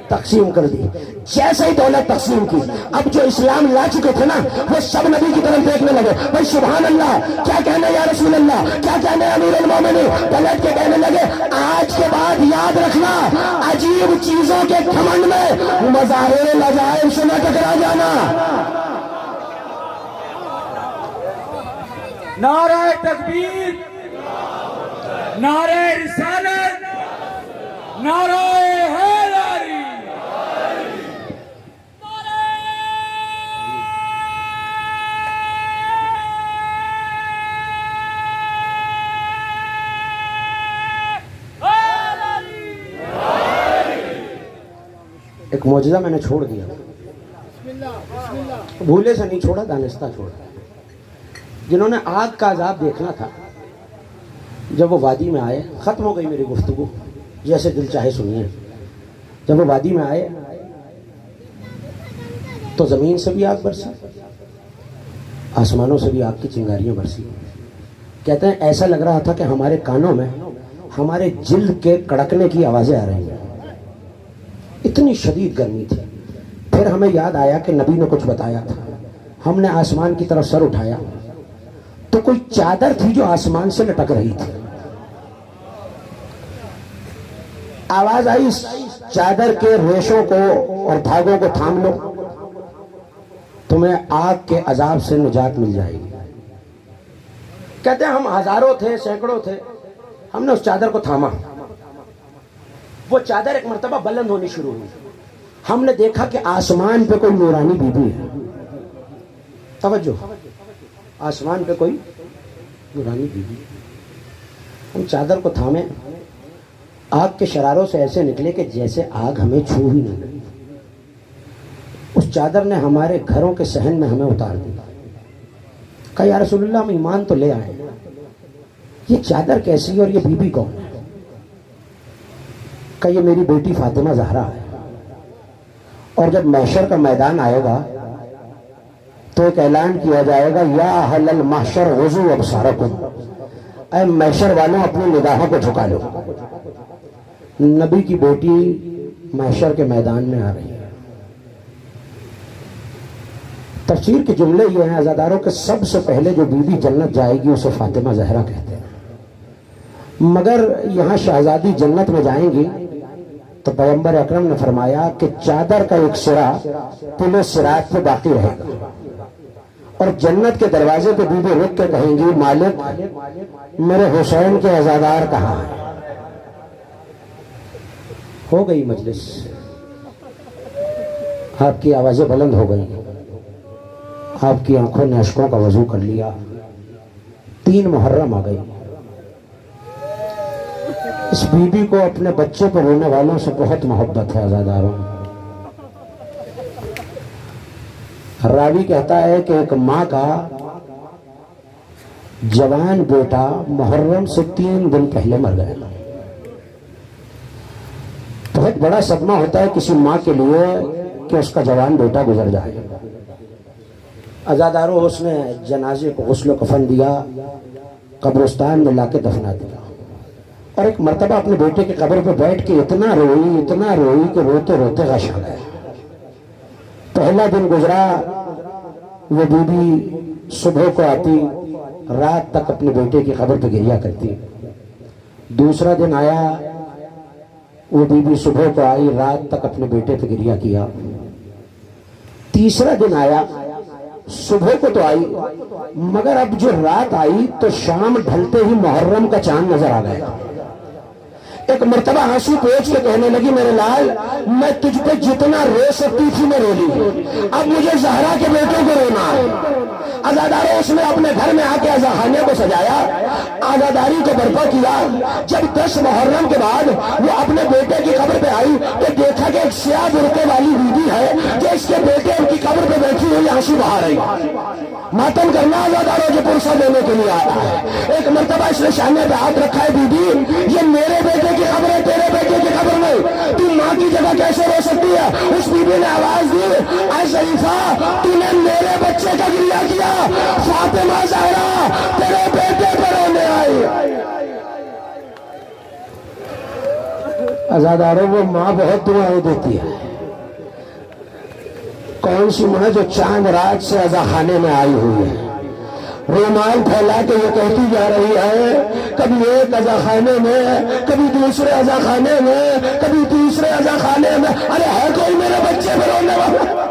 تقسیم کر دی۔ جیسے ہی دولت تقسیم کی، اب جو اسلام لا چکے تھے نا وہ سب نبی کی طرف دیکھنے لگے، بھائی سبحان اللہ، کیا کہنے یا رسول اللہ، کیا کہنے امیر المومنین۔ پلٹ کے کہنے لگے آج کے بعد یاد رکھنا، عجیب چیزوں کے گھمنڈ میں مظاہر لجائب سے نہ ٹکرا جانا۔ نعرہ تکبیر، نعرہ رسالت، نعرہ حیدری۔ ایک معجزہ میں نے چھوڑ دیا، بھولے سے نہیں چھوڑا، دانستہ چھوڑا۔ جنہوں نے آگ کا عذاب دیکھنا تھا، جب وہ وادی میں آئے، ختم ہو گئی میری گفتگو، جیسے دل چاہے سنیے۔ جب وہ وادی میں آئے تو زمین سے بھی آگ برسی، آسمانوں سے بھی آگ کی چنگاریاں برسی۔ کہتے ہیں ایسا لگ رہا تھا کہ ہمارے کانوں میں ہمارے جلد کے کڑکنے کی آوازیں آ رہی ہیں، اتنی شدید گرمی تھی۔ پھر ہمیں یاد آیا کہ نبی نے کچھ بتایا تھا، ہم نے آسمان کی طرف سر اٹھایا تو کوئی چادر تھی جو آسمان سے لٹک رہی تھی. آواز آئی اس چادر کے ریشوں کو اور دھاگوں کو تھام لو، تمہیں آگ کے عذاب سے نجات مل جائے گی. کہتے ہیں ہم ہزاروں تھے، سینکڑوں تھے، ہم نے اس چادر کو تھاما. وہ چادر ایک مرتبہ بلند ہونی شروع ہوئی. ہم نے دیکھا کہ آسمان پہ کوئی نورانی بی بی ہے. توجہ، آسمان پہ کوئی نورانی بی بی. ہم چادر کو تھامے، آگ کے شراروں سے ایسے نکلے کہ جیسے آگ ہمیں چھو ہی نہیں. اس چادر نے ہمارے گھروں کے صحن میں ہمیں اتار دیا. کہا یا رسول اللہ ہم ایمان تو لے آئے، یہ چادر کیسی ہے اور یہ بی بی کون ہے؟ کہ یہ میری بیٹی فاطمہ زہرا ہے، اور جب محشر کا میدان آئے گا تو ایک اعلان کیا جائے گا یا اہل المحشر غضوا ابصارکم، اے محشر والوں اپنی نگاہوں کو جھکا لو. نبی کی بیٹی محشر کے میدان میں آ رہی ہے. تفسیر کے جملے یہ ہیں عزاداروں کہ سب سے پہلے جو بی بی جنت جائے گی اسے فاطمہ زہرا کہتے ہیں. مگر یہاں شہزادی جنت میں جائیں گی تو پیغمبر اکرم نے فرمایا کہ چادر کا ایک سرا پل صراط پہ باقی رہے گا، اور جنت کے دروازے پہ بی بی رک کے کہیں گی مالک میرے حسین کے عزادار کہاں ہیں؟ ہو گئی مجلس، آپ کی آوازیں بلند ہو گئی، آپ کی آنکھوں نے اشکوں کا وضو کر لیا. 3 محرم آ گئی. اس بی بی کو اپنے بچے پر رونے والوں سے بہت محبت ہے عزاداروں. راوی کہتا ہے کہ ایک ماں کا جوان بیٹا محرم سے 3 دن پہلے مر گیا. بہت بڑا صدمہ ہوتا ہے کسی ماں کے لیے کہ اس کا جوان بیٹا گزر جائے. عزاداروں اس نے جنازے کو غسل و کفن دیا، قبرستان میں لا کے دفنا دیا، اور ایک مرتبہ اپنے بیٹے کی قبر پہ بیٹھ کے اتنا روئی کہ روتے روتے غش آ گئے. پہلا دن گزرا، وہ بی بی صبح کو آتی، رات تک اپنے بیٹے کی قبر پہ گریا کرتی. دوسرا دن آیا، وہ بی بی صبح کو آئی، رات تک اپنے بیٹے پہ گریا کیا. تیسرا دن آیا، صبح کو تو آئی مگر اب جو رات آئی تو شام ڈھلتے ہی محرم کا چاند نظر آ گیا. ایک مرتبہ آنسو پوچھ کے کہنے لگی میرے لال میں تجھ پہ جتنا رو سکتی تھی میں رو لی، اب مجھے زہرا کے بیٹوں کو رونا ہے. عزاداروں اس نے اپنے گھر میں آ کے عزاخانے کو سجایا، عزاداری کو برپا کیا. جب 10 محرم کے بعد وہ اپنے بیٹے کی قبر پہ آئی تو دیکھا کہ ایک سیاہ برقعے والی بیوی ہے جو اس کے بیٹے ان کی قبر پہ بیٹھی ہوئی آنسو بہا رہی. ماتم کرنا عزاداروں جو پرسہ دینے کے لیے آیا ہے. ایک مرتبہ اس نے شانے پہ ہاتھ رکھا ہے، بی بی یہ میرے بیٹے کی خبر ہے، تیرے بیٹے کی خبر نہیں، تو ماں کی جگہ کیسے رو سکتی ہے؟ اس بی بی نے آواز دی اے شریفہ تو نے میرے بچے کا گریہ کیا، فاطمہ زہرا تیرے بیٹے پر رونے آئی. عزاداروں وہ ماں بہت دعائیں دیتی ہے. کون سی ماں جو چاند رات سے عزاخانے میں آئی ہوئی ہے، رومال پھیلا کے یہ کہتی جا رہی ہے کبھی ایک عزاخانے میں، کبھی دوسرے عزاخانے میں، کبھی تیسرے عزاخانے میں، ارے ہے کوئی میرے بچے پہ رونے والا؟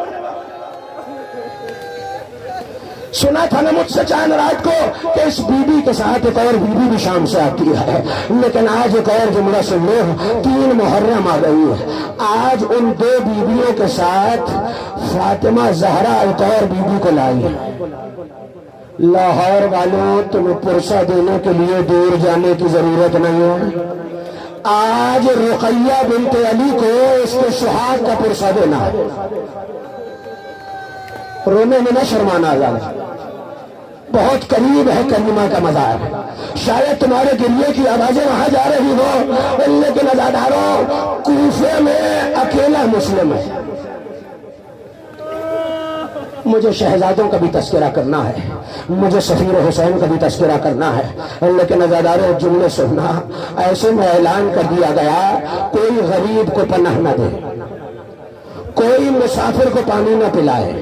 سنا تھا نا مجھ سے چاند رات کو کہ اس بی بی کے ساتھ ایک اور بی بی بھی شام سے آتی ہے، لیکن آج ایک اور جملہ سن لو، 3 محرم آ گئی ہے. آج ان 2 بیویوں کے ساتھ فاطمہ زہرا ایک اور بی بی کو لائی ہے. لاہور والوں تمہیں پرسہ دینے کے لیے دور جانے کی ضرورت نہیں ہے. آج رقیہ بنت علی کو اس کے سہاگ کا پرسہ دینا ہے. رونے میں نہ شرمانا جانا، بہت قریب ہے کلمہ کا مزار. شاید تمہارے گریے کی آوازیں وہاں جا رہی ہو، لیکن عزاداروں کوفے میں اکیلا مسلم ہے. مجھے شہزادوں کا بھی تذکرہ کرنا ہے، مجھے سفیر حسین کا بھی تذکرہ کرنا ہے، لیکن عزاداروں جملے سننا. ایسے میں اعلان کر دیا گیا کوئی غریب کو پناہ نہ دے، کوئی مسافر کو پانی نہ پلائے،